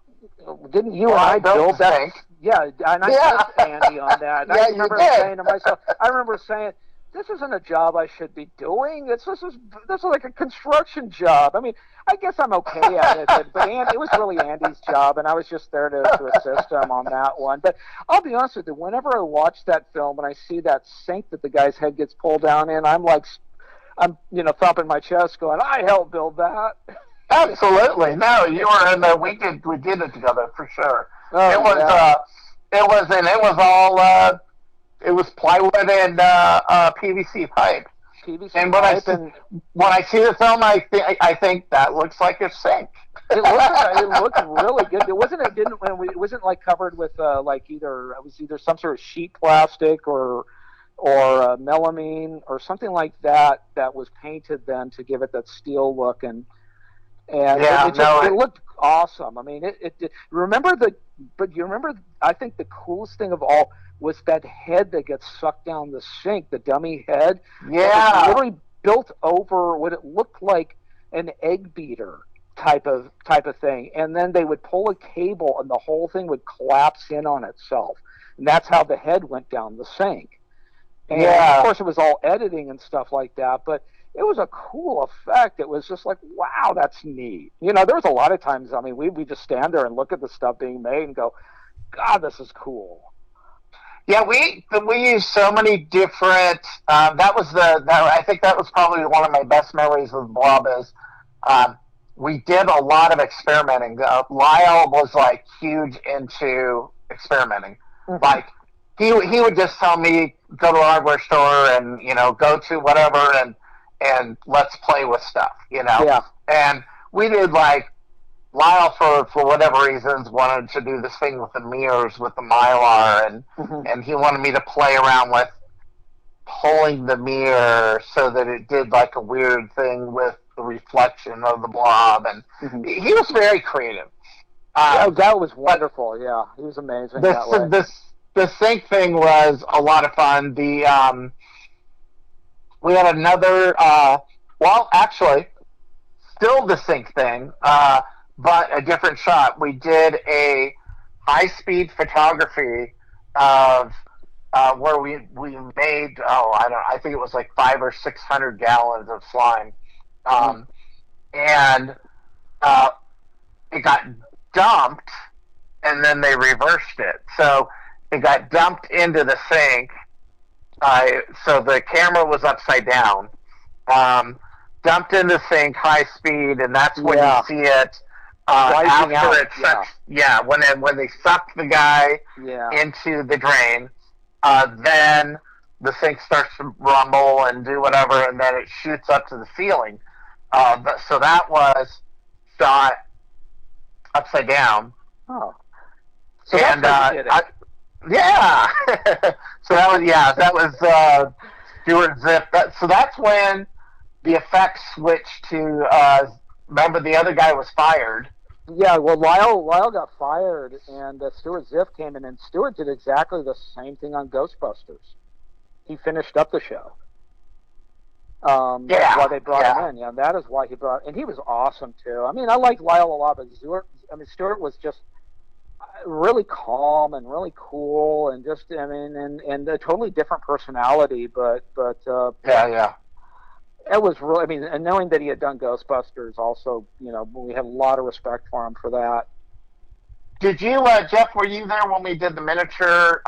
Didn't you and I build that? Sink. Yeah, and I asked Andy on that. I remember saying to myself, this isn't a job I should be doing. This is like a construction job. I mean, I guess I'm okay at it, but it was really Andy's job, and I was just there to assist him on that one. But I'll be honest with you, whenever I watch that film and I see that sink that the guy's head gets pulled down in, I'm thumping my chest going, I helped build that. Absolutely. No, you were in there. We did it together for sure. Oh, it was plywood and PVC pipe. And when I see the film, I think that looks like a sink. It looked really good. It wasn't like covered with either some sort of sheet plastic or melamine or something like that was painted then to give it that steel look, and it looked awesome. I mean, you remember I think the coolest thing of all was that head that gets sucked down the sink, the dummy head. Yeah. It was literally built over what it looked like an egg beater type of thing. And then they would pull a cable and the whole thing would collapse in on itself. And that's how the head went down the sink. And of course it was all editing and stuff like that, but it was a cool effect. It was just like, wow, that's neat. There was a lot of times, I mean, we just stand there and look at the stuff being made and go, God, this is cool. Yeah, we used so many different. I think that was probably one of my best memories with Blob is we did a lot of experimenting. Lyle was like huge into experimenting. Mm-hmm. Like he would just tell me, go to a hardware store and go to whatever and let's play with stuff. Yeah. And we did like. Lyle, for whatever reasons, wanted to do this thing with the mirrors, with the Mylar, and he wanted me to play around with pulling the mirror so that it did like a weird thing with the reflection of the blob, and he was very creative. That was wonderful. Yeah, he was amazing. The sync thing was a lot of fun. We had another, actually, still the sync thing, but a different shot. We did a high-speed photography of where we made, I think it was like 500 or 600 gallons of slime, and it got dumped, and then they reversed it. So it got dumped into the sink. So the camera was upside down. Dumped in the sink, high speed, and that's when you see it after it sucks. Yeah, when they suck the guy into the drain, then the sink starts to rumble and do whatever, and then it shoots up to the ceiling. So that was shot upside down. Oh, so that's how you did it. Yeah. So that was Stuart Zip. So that's when the effects switched to. Remember, the other guy was fired. Yeah, well, Lyle got fired, and Stuart Ziff came in, and Stuart did exactly the same thing on Ghostbusters. He finished up the show. That's why they brought him in. Yeah, that is why he brought. And he was awesome too. I mean, I liked Lyle a lot, but Stuart was just really calm and really cool, and just and a totally different personality. But it was really, and knowing that he had done Ghostbusters also, we had a lot of respect for him for that. Did you, Jeff, were you there when we did the miniature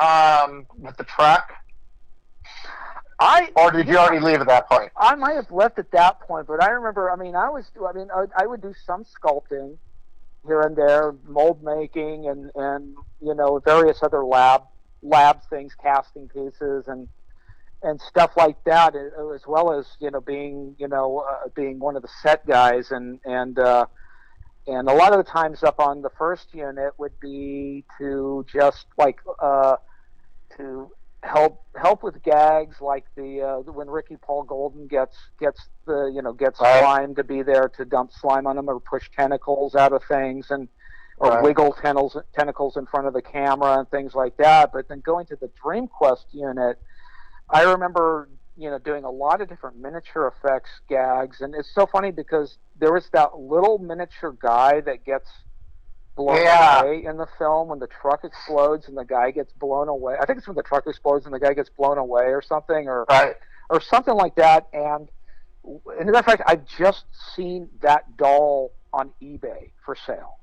with the truck? Or did you already leave at that point? I might have left at that point, but I remember, I would do some sculpting here and there, mold making and various other lab things, casting pieces and stuff like that, as well as being one of the set guys, and a lot of the times up on the first unit would be to just to help with gags, like when Ricky Paul Golden gets slime, to be there to dump slime on him or push tentacles out of things or wiggle tentacles in front of the camera and things like that. But then going to the Dream Quest unit, I remember, doing a lot of different miniature effects gags, and it's so funny because there was that little miniature guy that gets blown away in the film when the truck explodes and the guy gets blown away. I think it's when the truck explodes and the guy gets blown away or something, or something like that. And as a matter of fact, I've just seen that doll on eBay for sale.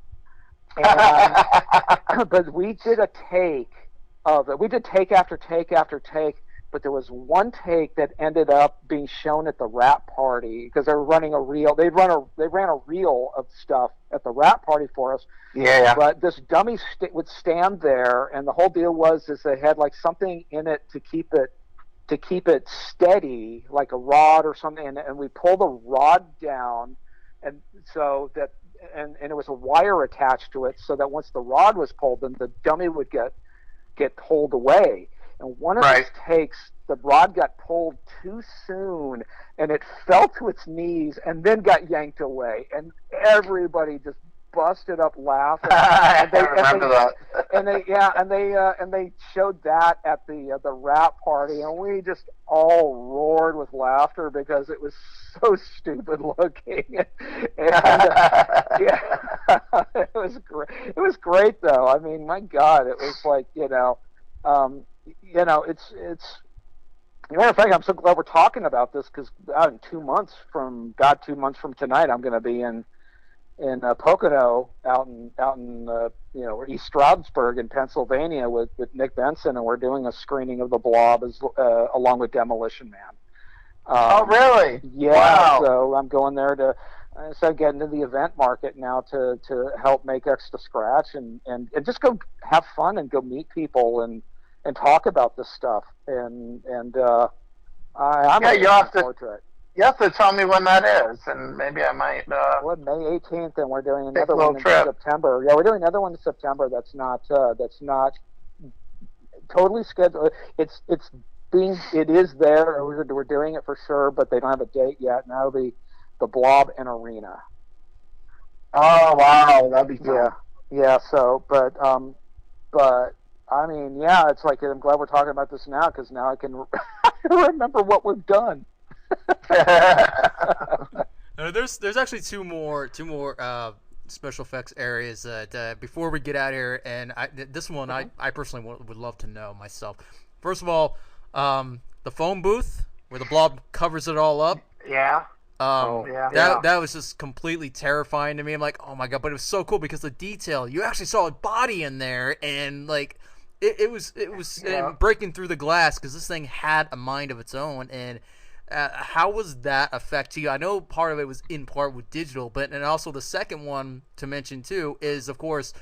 And, but we did a take of it. We did take after take after take. But there was one take that ended up being shown at the wrap party because they were running a reel. They ran a reel of stuff at the wrap party for us. Yeah. But this dummy would stand there, and the whole deal was they had like something in it to keep it steady, like a rod or something. And we pull the rod down, and so that and it was a wire attached to it, so that once the rod was pulled, then the dummy would get pulled away. And one of those takes, the rod got pulled too soon, and it fell to its knees and then got yanked away. And everybody just busted up laughing. I remember that. And they showed that at the wrap party, and we just all roared with laughter because it was so stupid looking. It was great. It was great though. I mean, my God, it was like it's. Matter of fact, I'm so glad we're talking about this because in 2 months from tonight, I'm going to be in Pocono, out in East Stroudsburg in Pennsylvania with Nick Benson, and we're doing a screening of The Blob along with Demolition Man. Oh, really? Yeah. Wow. So I'm going there to start getting into the event market now to help make Extra Scratch and just go have fun and go meet people and talk about this stuff, I'm you have to tell me when that is, and maybe I might. May 18th, and we're doing another one in September. Yeah, we're doing another one in September. That's not totally scheduled. It is there. We're doing it for sure, but they don't have a date yet, and that'll be the Blob and Arena. Oh wow, that'd be fun. Yeah. So, but I mean, yeah, it's like I'm glad we're talking about this now because now I can remember what we've done. There's actually two more special effects areas that before we get out here, and this one I personally would love to know myself. First of all, the phone booth where the Blob covers it all up. Yeah. That was just completely terrifying to me. I'm like, oh my god, but it was so cool because the detail. You actually saw a body in there, and like it was breaking through the glass because this thing had a mind of its own. And how was that affect to you? I know part of it was in part with digital, but and also the second one to mention too is of course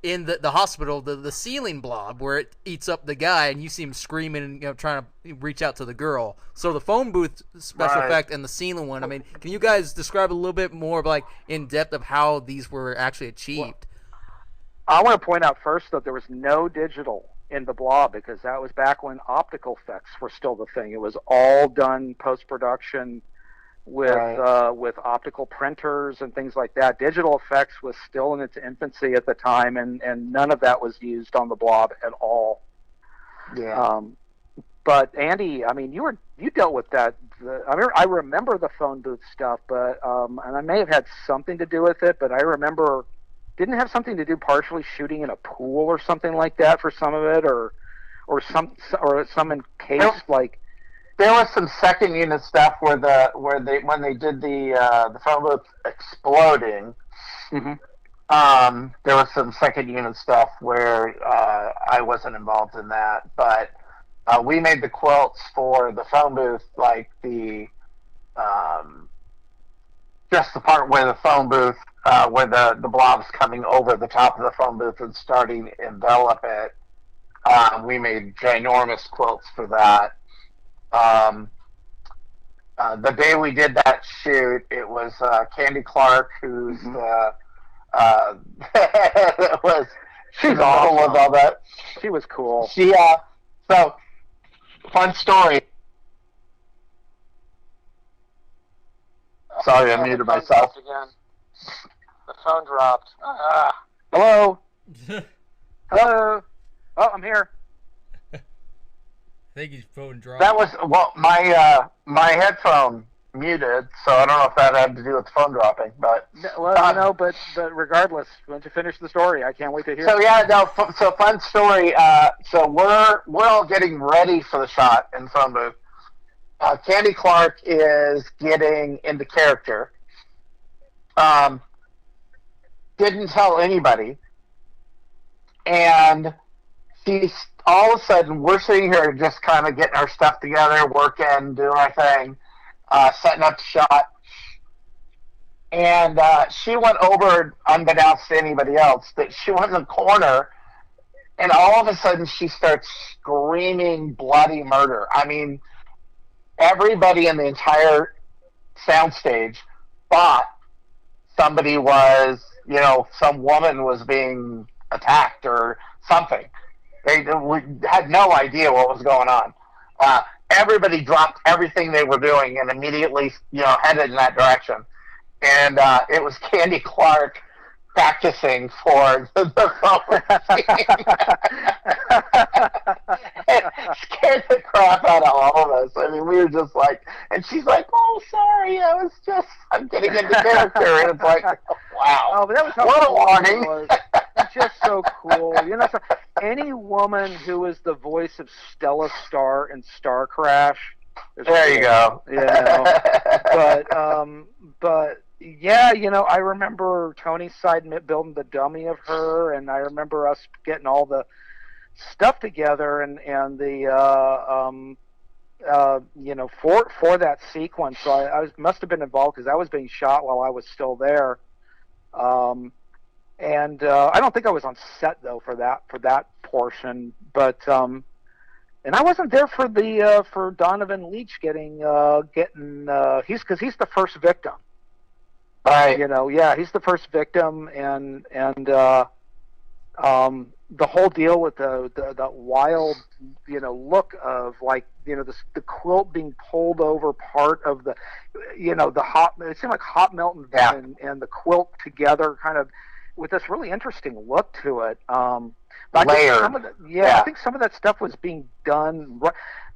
in the hospital the ceiling blob where it eats up the guy and you see him screaming and trying to reach out to the girl. So the phone booth special effect and the ceiling one. I mean, can you guys describe a little bit more of like in depth of how these were actually achieved? I want to point out first that there was no digital in the Blob because that was back when optical effects were still the thing. It was all done post-production with optical printers and things like that. Digital effects was still in its infancy at the time, and none of that was used on the Blob at all. Yeah. But Andy, I mean, you dealt with that. I remember the phone booth stuff, but and I may have had something to do with it, but I remember. Didn't it have something to do partially shooting in a pool or something like that for some of it, or some encased like. There was some second unit stuff when they did the phone booth exploding. Mm-hmm. There was some second unit stuff where I wasn't involved in that, but we made the quilts for the phone booth, like the just the part where the phone booth. Where the blob's coming over the top of the phone booth and starting to envelop it. We made ginormous quilts for that. The day we did that shoot, it was Candy Clark, who's she's awesome with all that. She was cool. So fun story. Sorry, I muted myself again. The phone dropped. Hello? Hello? Oh, I'm here. I think his phone dropped. That was, my headphone muted, so I don't know if that had to do with the phone dropping, but... Well, but regardless, why don't you finish the story? I can't wait to hear it. So fun story. So we're all getting ready for the shot in the phone booth. Candy Clark is getting into character. Didn't tell anybody, and she's all of a sudden we're sitting here just kind of getting our stuff together, working, doing our thing, setting up the shot, and she went over, unbeknownst to anybody else, that she went in the corner, and all of a sudden she starts screaming bloody murder. I mean, everybody in the entire soundstage thought somebody was, some woman was being attacked or something. They had no idea what was going on. Everybody dropped everything they were doing and immediately, headed in that direction. And it was Candy Clark practicing for the phone It scared the crap out of all of us. I mean, we were just like, and she's like, "Oh, sorry, I'm getting into character," and it's like, wow, but that was what a warning. It's just so cool. So any woman who is the voice of Stella Star in Star Crash. There you go. But yeah, I remember Tony's side building the dummy of her, and I remember us getting all the stuff together and the for that sequence. So I must have been involved because I was being shot while I was still there. And I don't think I was on set though for that portion, but and I wasn't there for the for Donovan Leach getting he's the first victim. Right. He's the first victim, and The whole deal with the wild, look of like, the quilt being pulled over part of the, the hot, it seemed like hot melt and the quilt together kind of with this really interesting look to it. But Layered. I think some of that stuff was being done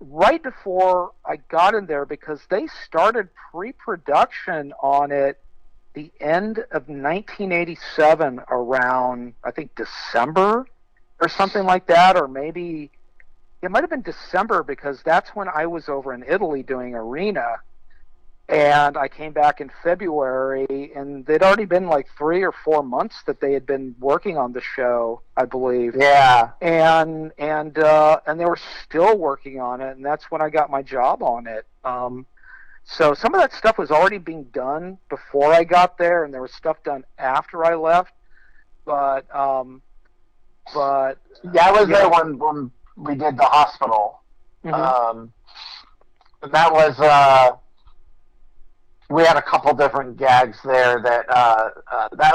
right before I got in there, because they started pre-production on it the end of 1987, around, I think, December or something like that, or maybe it might have been December, because that's when I was over in Italy doing Arena, and I came back in February, and they'd already been like 3 or 4 months that they had been working on the show, I believe. Yeah. And they were still working on it, and that's when I got my job on it. So some of that stuff was already being done before I got there, and there was stuff done after I left. But yeah, I was there when we did the hospital. Mm-hmm. That was we had a couple different gags there that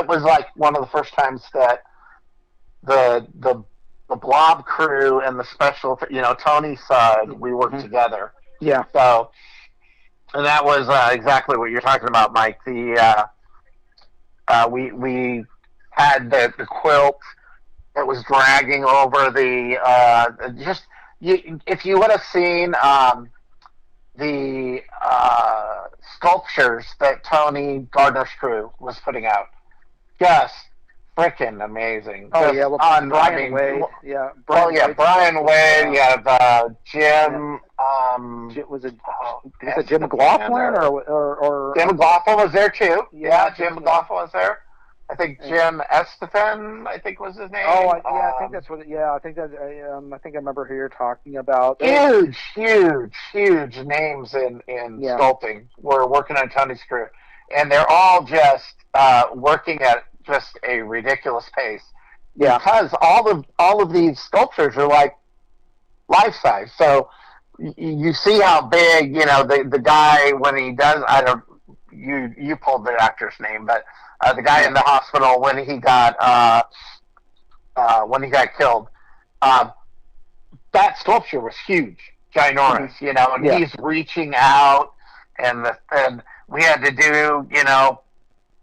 was like one of the first times that the Blob crew and the special, Tony's side, we worked together. Yeah. So, and that was exactly what you're talking about, Mike. The we had the quilt that was dragging over the if you would have seen the sculptures that Tony Gardner's crew was putting out, just freaking amazing. Oh, just yeah, well, Brian Wade. Yeah. Brian Wade. You have Jim. Was it Jim McLaughlin or Jim McLaughlin was there too? Yeah, Jim McLaughlin was there. I think Jim Estefan, I think was his name. Oh, I think that's what. Yeah, I think that. I think I remember who you're talking about. Huge names in sculpting were working on Tony's crew, and they're all just working at just a ridiculous pace. Yeah, because all of these sculptures are like life size. So you see how big, the guy when he does. I don't. You pulled the actor's name, but the guy in the hospital when he got killed, that sculpture was huge, ginormous, and he's reaching out, and we had to do,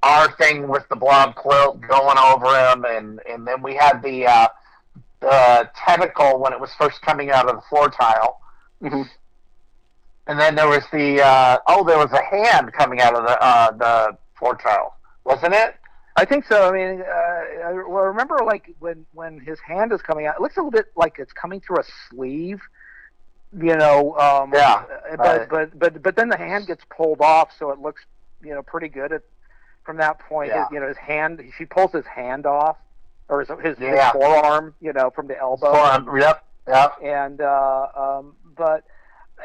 our thing with the blob quilt going over him, and then we had the tentacle when it was first coming out of the floor tile. Mm-hmm. And then there was there was a hand coming out of the floor tile, wasn't it? I think so. I mean, I remember like when his hand is coming out, it looks a little bit like it's coming through a sleeve, Yeah. But then the hand gets pulled off, so it looks, pretty good from that point. Yeah. His hand, she pulls his hand off, or his forearm, from the elbow. Forearm. Yep. And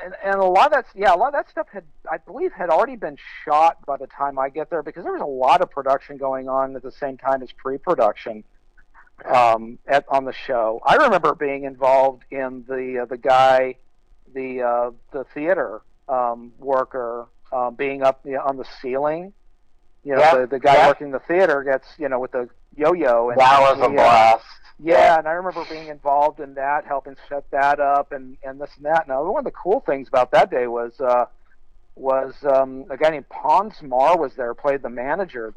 And a lot of that stuff I believe had already been shot by the time I get there, because there was a lot of production going on at the same time as pre-production on the show. I remember being involved in the theater worker being up on the ceiling. The guy working the theater gets with the yo-yo. And that was a blast. Yeah, and I remember being involved in that, helping set that up, and this and that. Now, one of the cool things about that day was a guy named Pons Mar was there, played the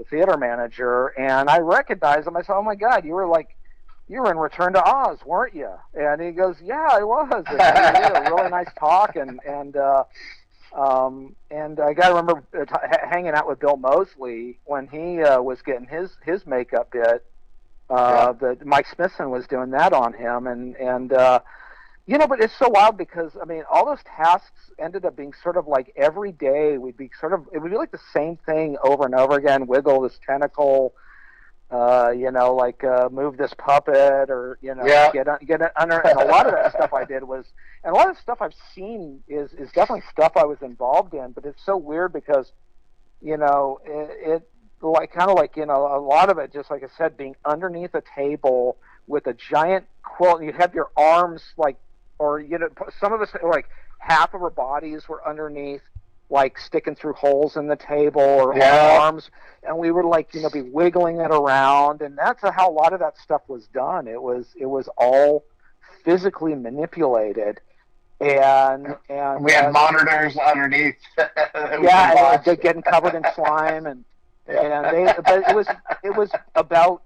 theater manager, and I recognized him. I said, "Oh my God, you were in Return to Oz, weren't you?" And he goes, "Yeah, I was." And we had a really nice talk, and I got to remember hanging out with Bill Moseley when he was getting his makeup bit. That Mike Smithson was doing that on him, but it's so wild because all those tasks ended up being sort of like every day it would be like the same thing over and over again. Wiggle this tentacle, move this puppet, or get under. And a lot of that stuff I did and a lot of the stuff I've seen is definitely stuff I was involved in. But it's so weird because it a lot of it, just like I said, being underneath a table with a giant quilt, and you have your arms some of us, like half of our bodies were underneath like sticking through holes in the table or arms, and we would like be wiggling it around, and that's how a lot of that stuff was done. It was all physically manipulated, and we had monitors underneath. And they're getting covered in slime, but it was about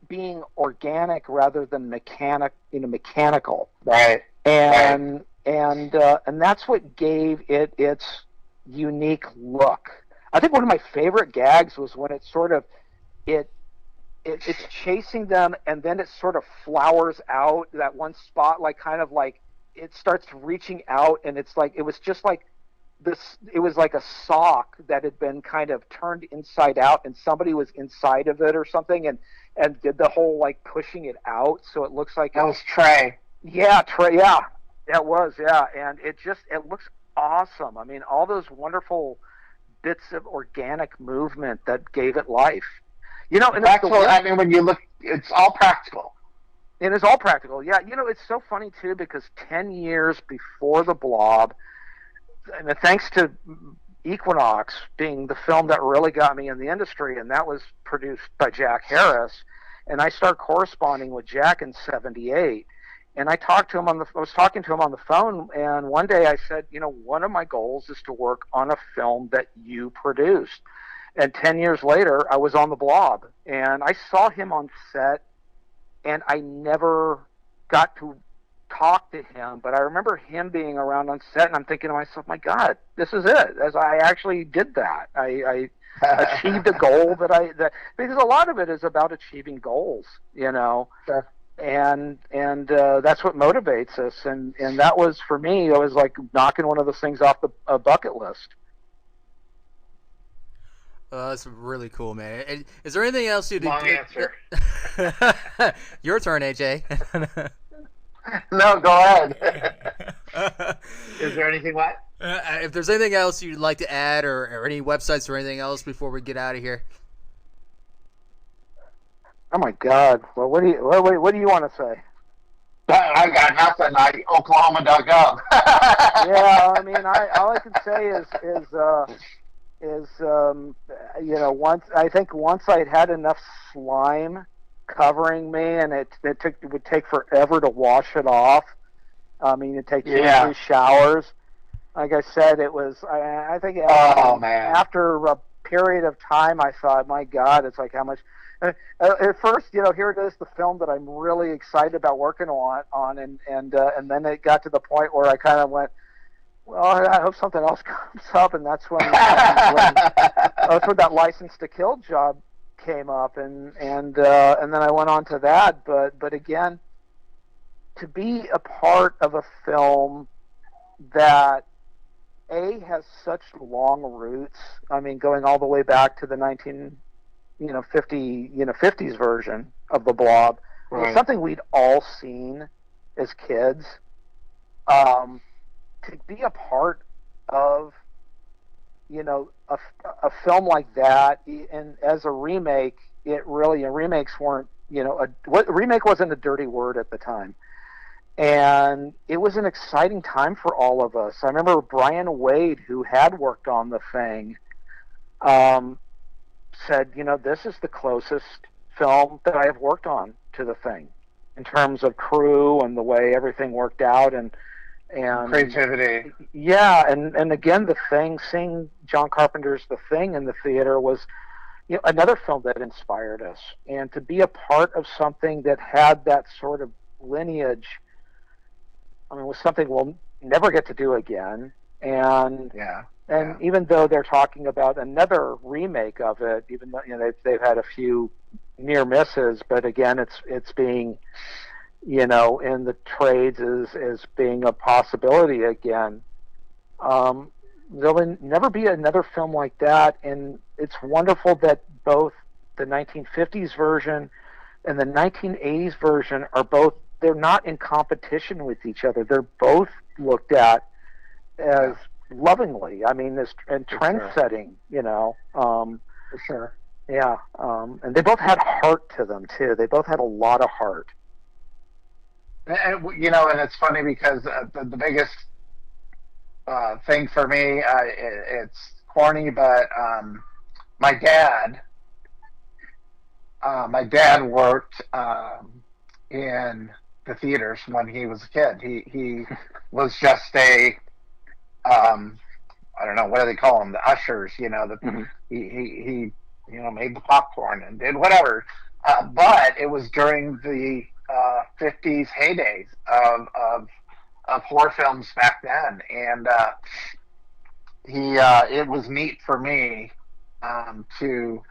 being organic rather than mechanical, right? And that's what gave it its unique look. I think one of my favorite gags was when it's chasing them, and then it sort of flowers out that one spot, like kind of like it starts reaching out, and it's like it was just like this. It was like a sock that had been kind of turned inside out, and somebody was inside of it or something, and did the whole like pushing it out, so it looks like that was Trey. Yeah, Trey. Yeah, it was. Yeah, and it looks awesome. I mean, all those wonderful bits of organic movement that gave it life. And I mean, when you look, it's all practical. It is all practical. Yeah, it's so funny too, because 10 years before the Blob, and thanks to Equinox being the film that really got me in the industry, and that was produced by Jack Harris, and I started corresponding with Jack in '78. And I was talking to him on the phone, and one day I said, one of my goals is to work on a film that you produced. And 10 years later, I was on the Blob, and I saw him on set, and I never got to talk to him, but I remember him being around on set, and I'm thinking to myself, my God, this is it. As I actually did that. I achieved a goal because a lot of it is about achieving goals, Sure. And that's what motivates us, and that was, for me, it was like knocking one of those things off the bucket list. That's really cool, man. Is there anything else you do? Long answer. Your turn, AJ. No, go ahead. Is there anything what? If there's anything else you'd like to add, or any websites or anything else before we get out of here. Oh my God! Well, what do you want to say? I got nothing. Oklahoma.gov. Yeah, I mean, all I can say is once I'd had enough slime covering me, and it would take forever to wash it off. I mean, it'd take 2-3 showers. Like I said, it was. I think. After a period of time, I thought, my God, it's like how much. At first, here it is, the film that I'm really excited about working on, and then it got to the point where I kind of went, well, I hope something else comes up, and that's when that's when that License to Kill job came up, and then I went on to that. But again, to be a part of a film that has such long roots. I mean, going all the way back to the 50s version of the Blob. Right. It's something we'd all seen as kids. To be a part of, a film like that, and as a remake, remakes weren't, remake wasn't a dirty word at the time. And it was an exciting time for all of us. I remember Brian Wade, who had worked on The Thing, said, this is the closest film that I have worked on to The Thing in terms of crew and the way everything worked out and creativity. Yeah, and again, The Thing, seeing John Carpenter's The Thing in the theater was another film that inspired us. And to be a part of something that had that sort of lineage, I mean, was something we'll never get to do again. And even though they're talking about another remake of it, even though they've had a few near misses, but again, it's being in the trades as being a possibility again. There'll never be another film like that, and it's wonderful that both the 1950s version and the 1980s version they're not in competition with each other. They're both looked at as lovingly. I mean, and trend setting, For sure. Yeah. And they both had heart to them, too. They both had a lot of heart. And it's funny because the biggest thing for me. It's corny, but my dad worked in the theaters when he was a kid. He was just a I don't know, what do they call them? The ushers, he made the popcorn and did whatever. But it was during the 50s heydays of horror films back then, and it was neat for me to,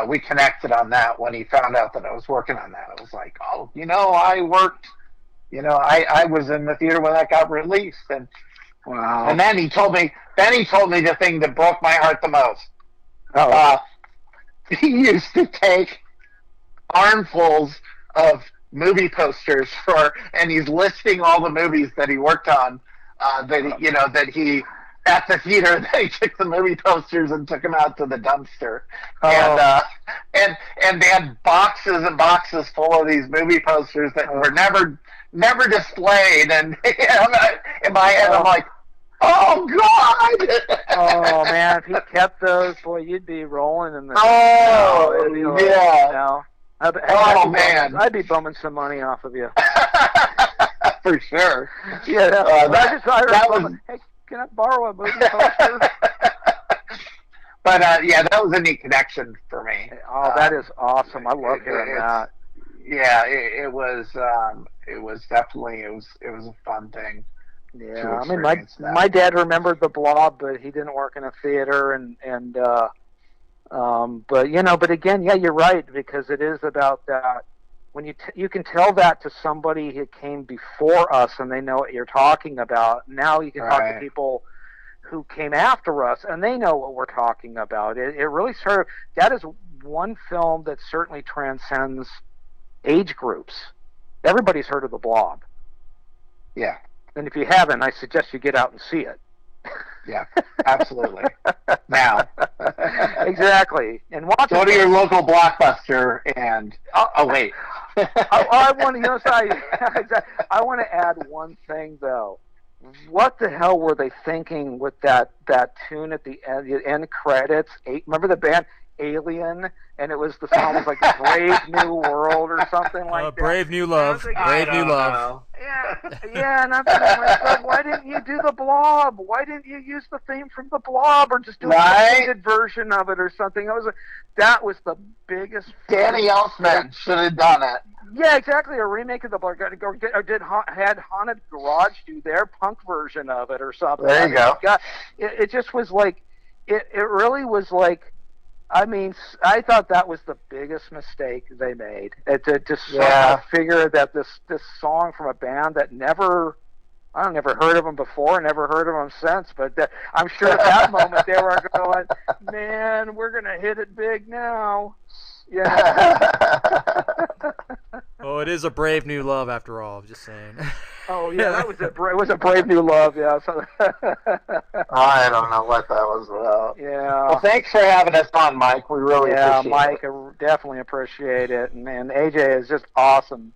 we connected on that when he found out that I was working on that. I was like, oh, I worked, I was in the theater when that got released, and wow. And then he told me the thing that broke my heart the most. He used to take armfuls of movie posters and he's listing all the movies that he worked on. That he at the theater, that he took the movie posters and took them out to the dumpster. And they had boxes and boxes full of these movie posters that were never displayed. And in my head, I'm like, oh God! Oh man, if he kept those, boy, you'd be rolling in the. Oh yeah. Man, I'd be bumming some money off of you. For sure. Yeah. Hey, can I borrow a movie poster? But that was a neat connection for me. Oh, that is awesome! I love hearing that. Yeah, it was definitely it was a fun thing. Yeah, I mean, my dad remembered the Blob, but he didn't work in a theater, but again, yeah, you're right, because it is about that. When you can tell that to somebody who came before us and they know what you're talking about. Now you can talk to people who came after us and they know what we're talking about. It really that is one film that certainly transcends age groups. Everybody's heard of the Blob. Yeah. And if you haven't, I suggest you get out and see it. Yeah, absolutely. Now. Exactly. And watch Go to your local Blockbuster and... wait. I want to add one thing, though. What the hell were they thinking with that tune at the end credits? Remember the band Alien? And the song was like Brave New World or something like that. Brave New Love. Brave New Love. Yeah, and I'm thinking, why didn't you do the Blob? Why didn't you use the theme from the Blob or just do a extended version of it or something? That was the biggest. Danny Elfman should have done it. Yeah, exactly. A remake of the Blob. Had Haunted Garage do their punk version of it or something. There you go. It just was like, it really was like. I mean, I thought that was the biggest mistake they made. To figure that this song from a band that never heard of them before, never heard of them since. But I'm sure at that moment they were going, "Man, we're gonna hit it big now." Yeah. Oh, it is a brave new love after all. I'm just saying. Oh yeah, it was a brave new love. Yeah. So I don't know what that was about. Yeah. Well, thanks for having us on, Mike. We really appreciate it. Yeah, Mike, I definitely appreciate it. And AJ is just awesome.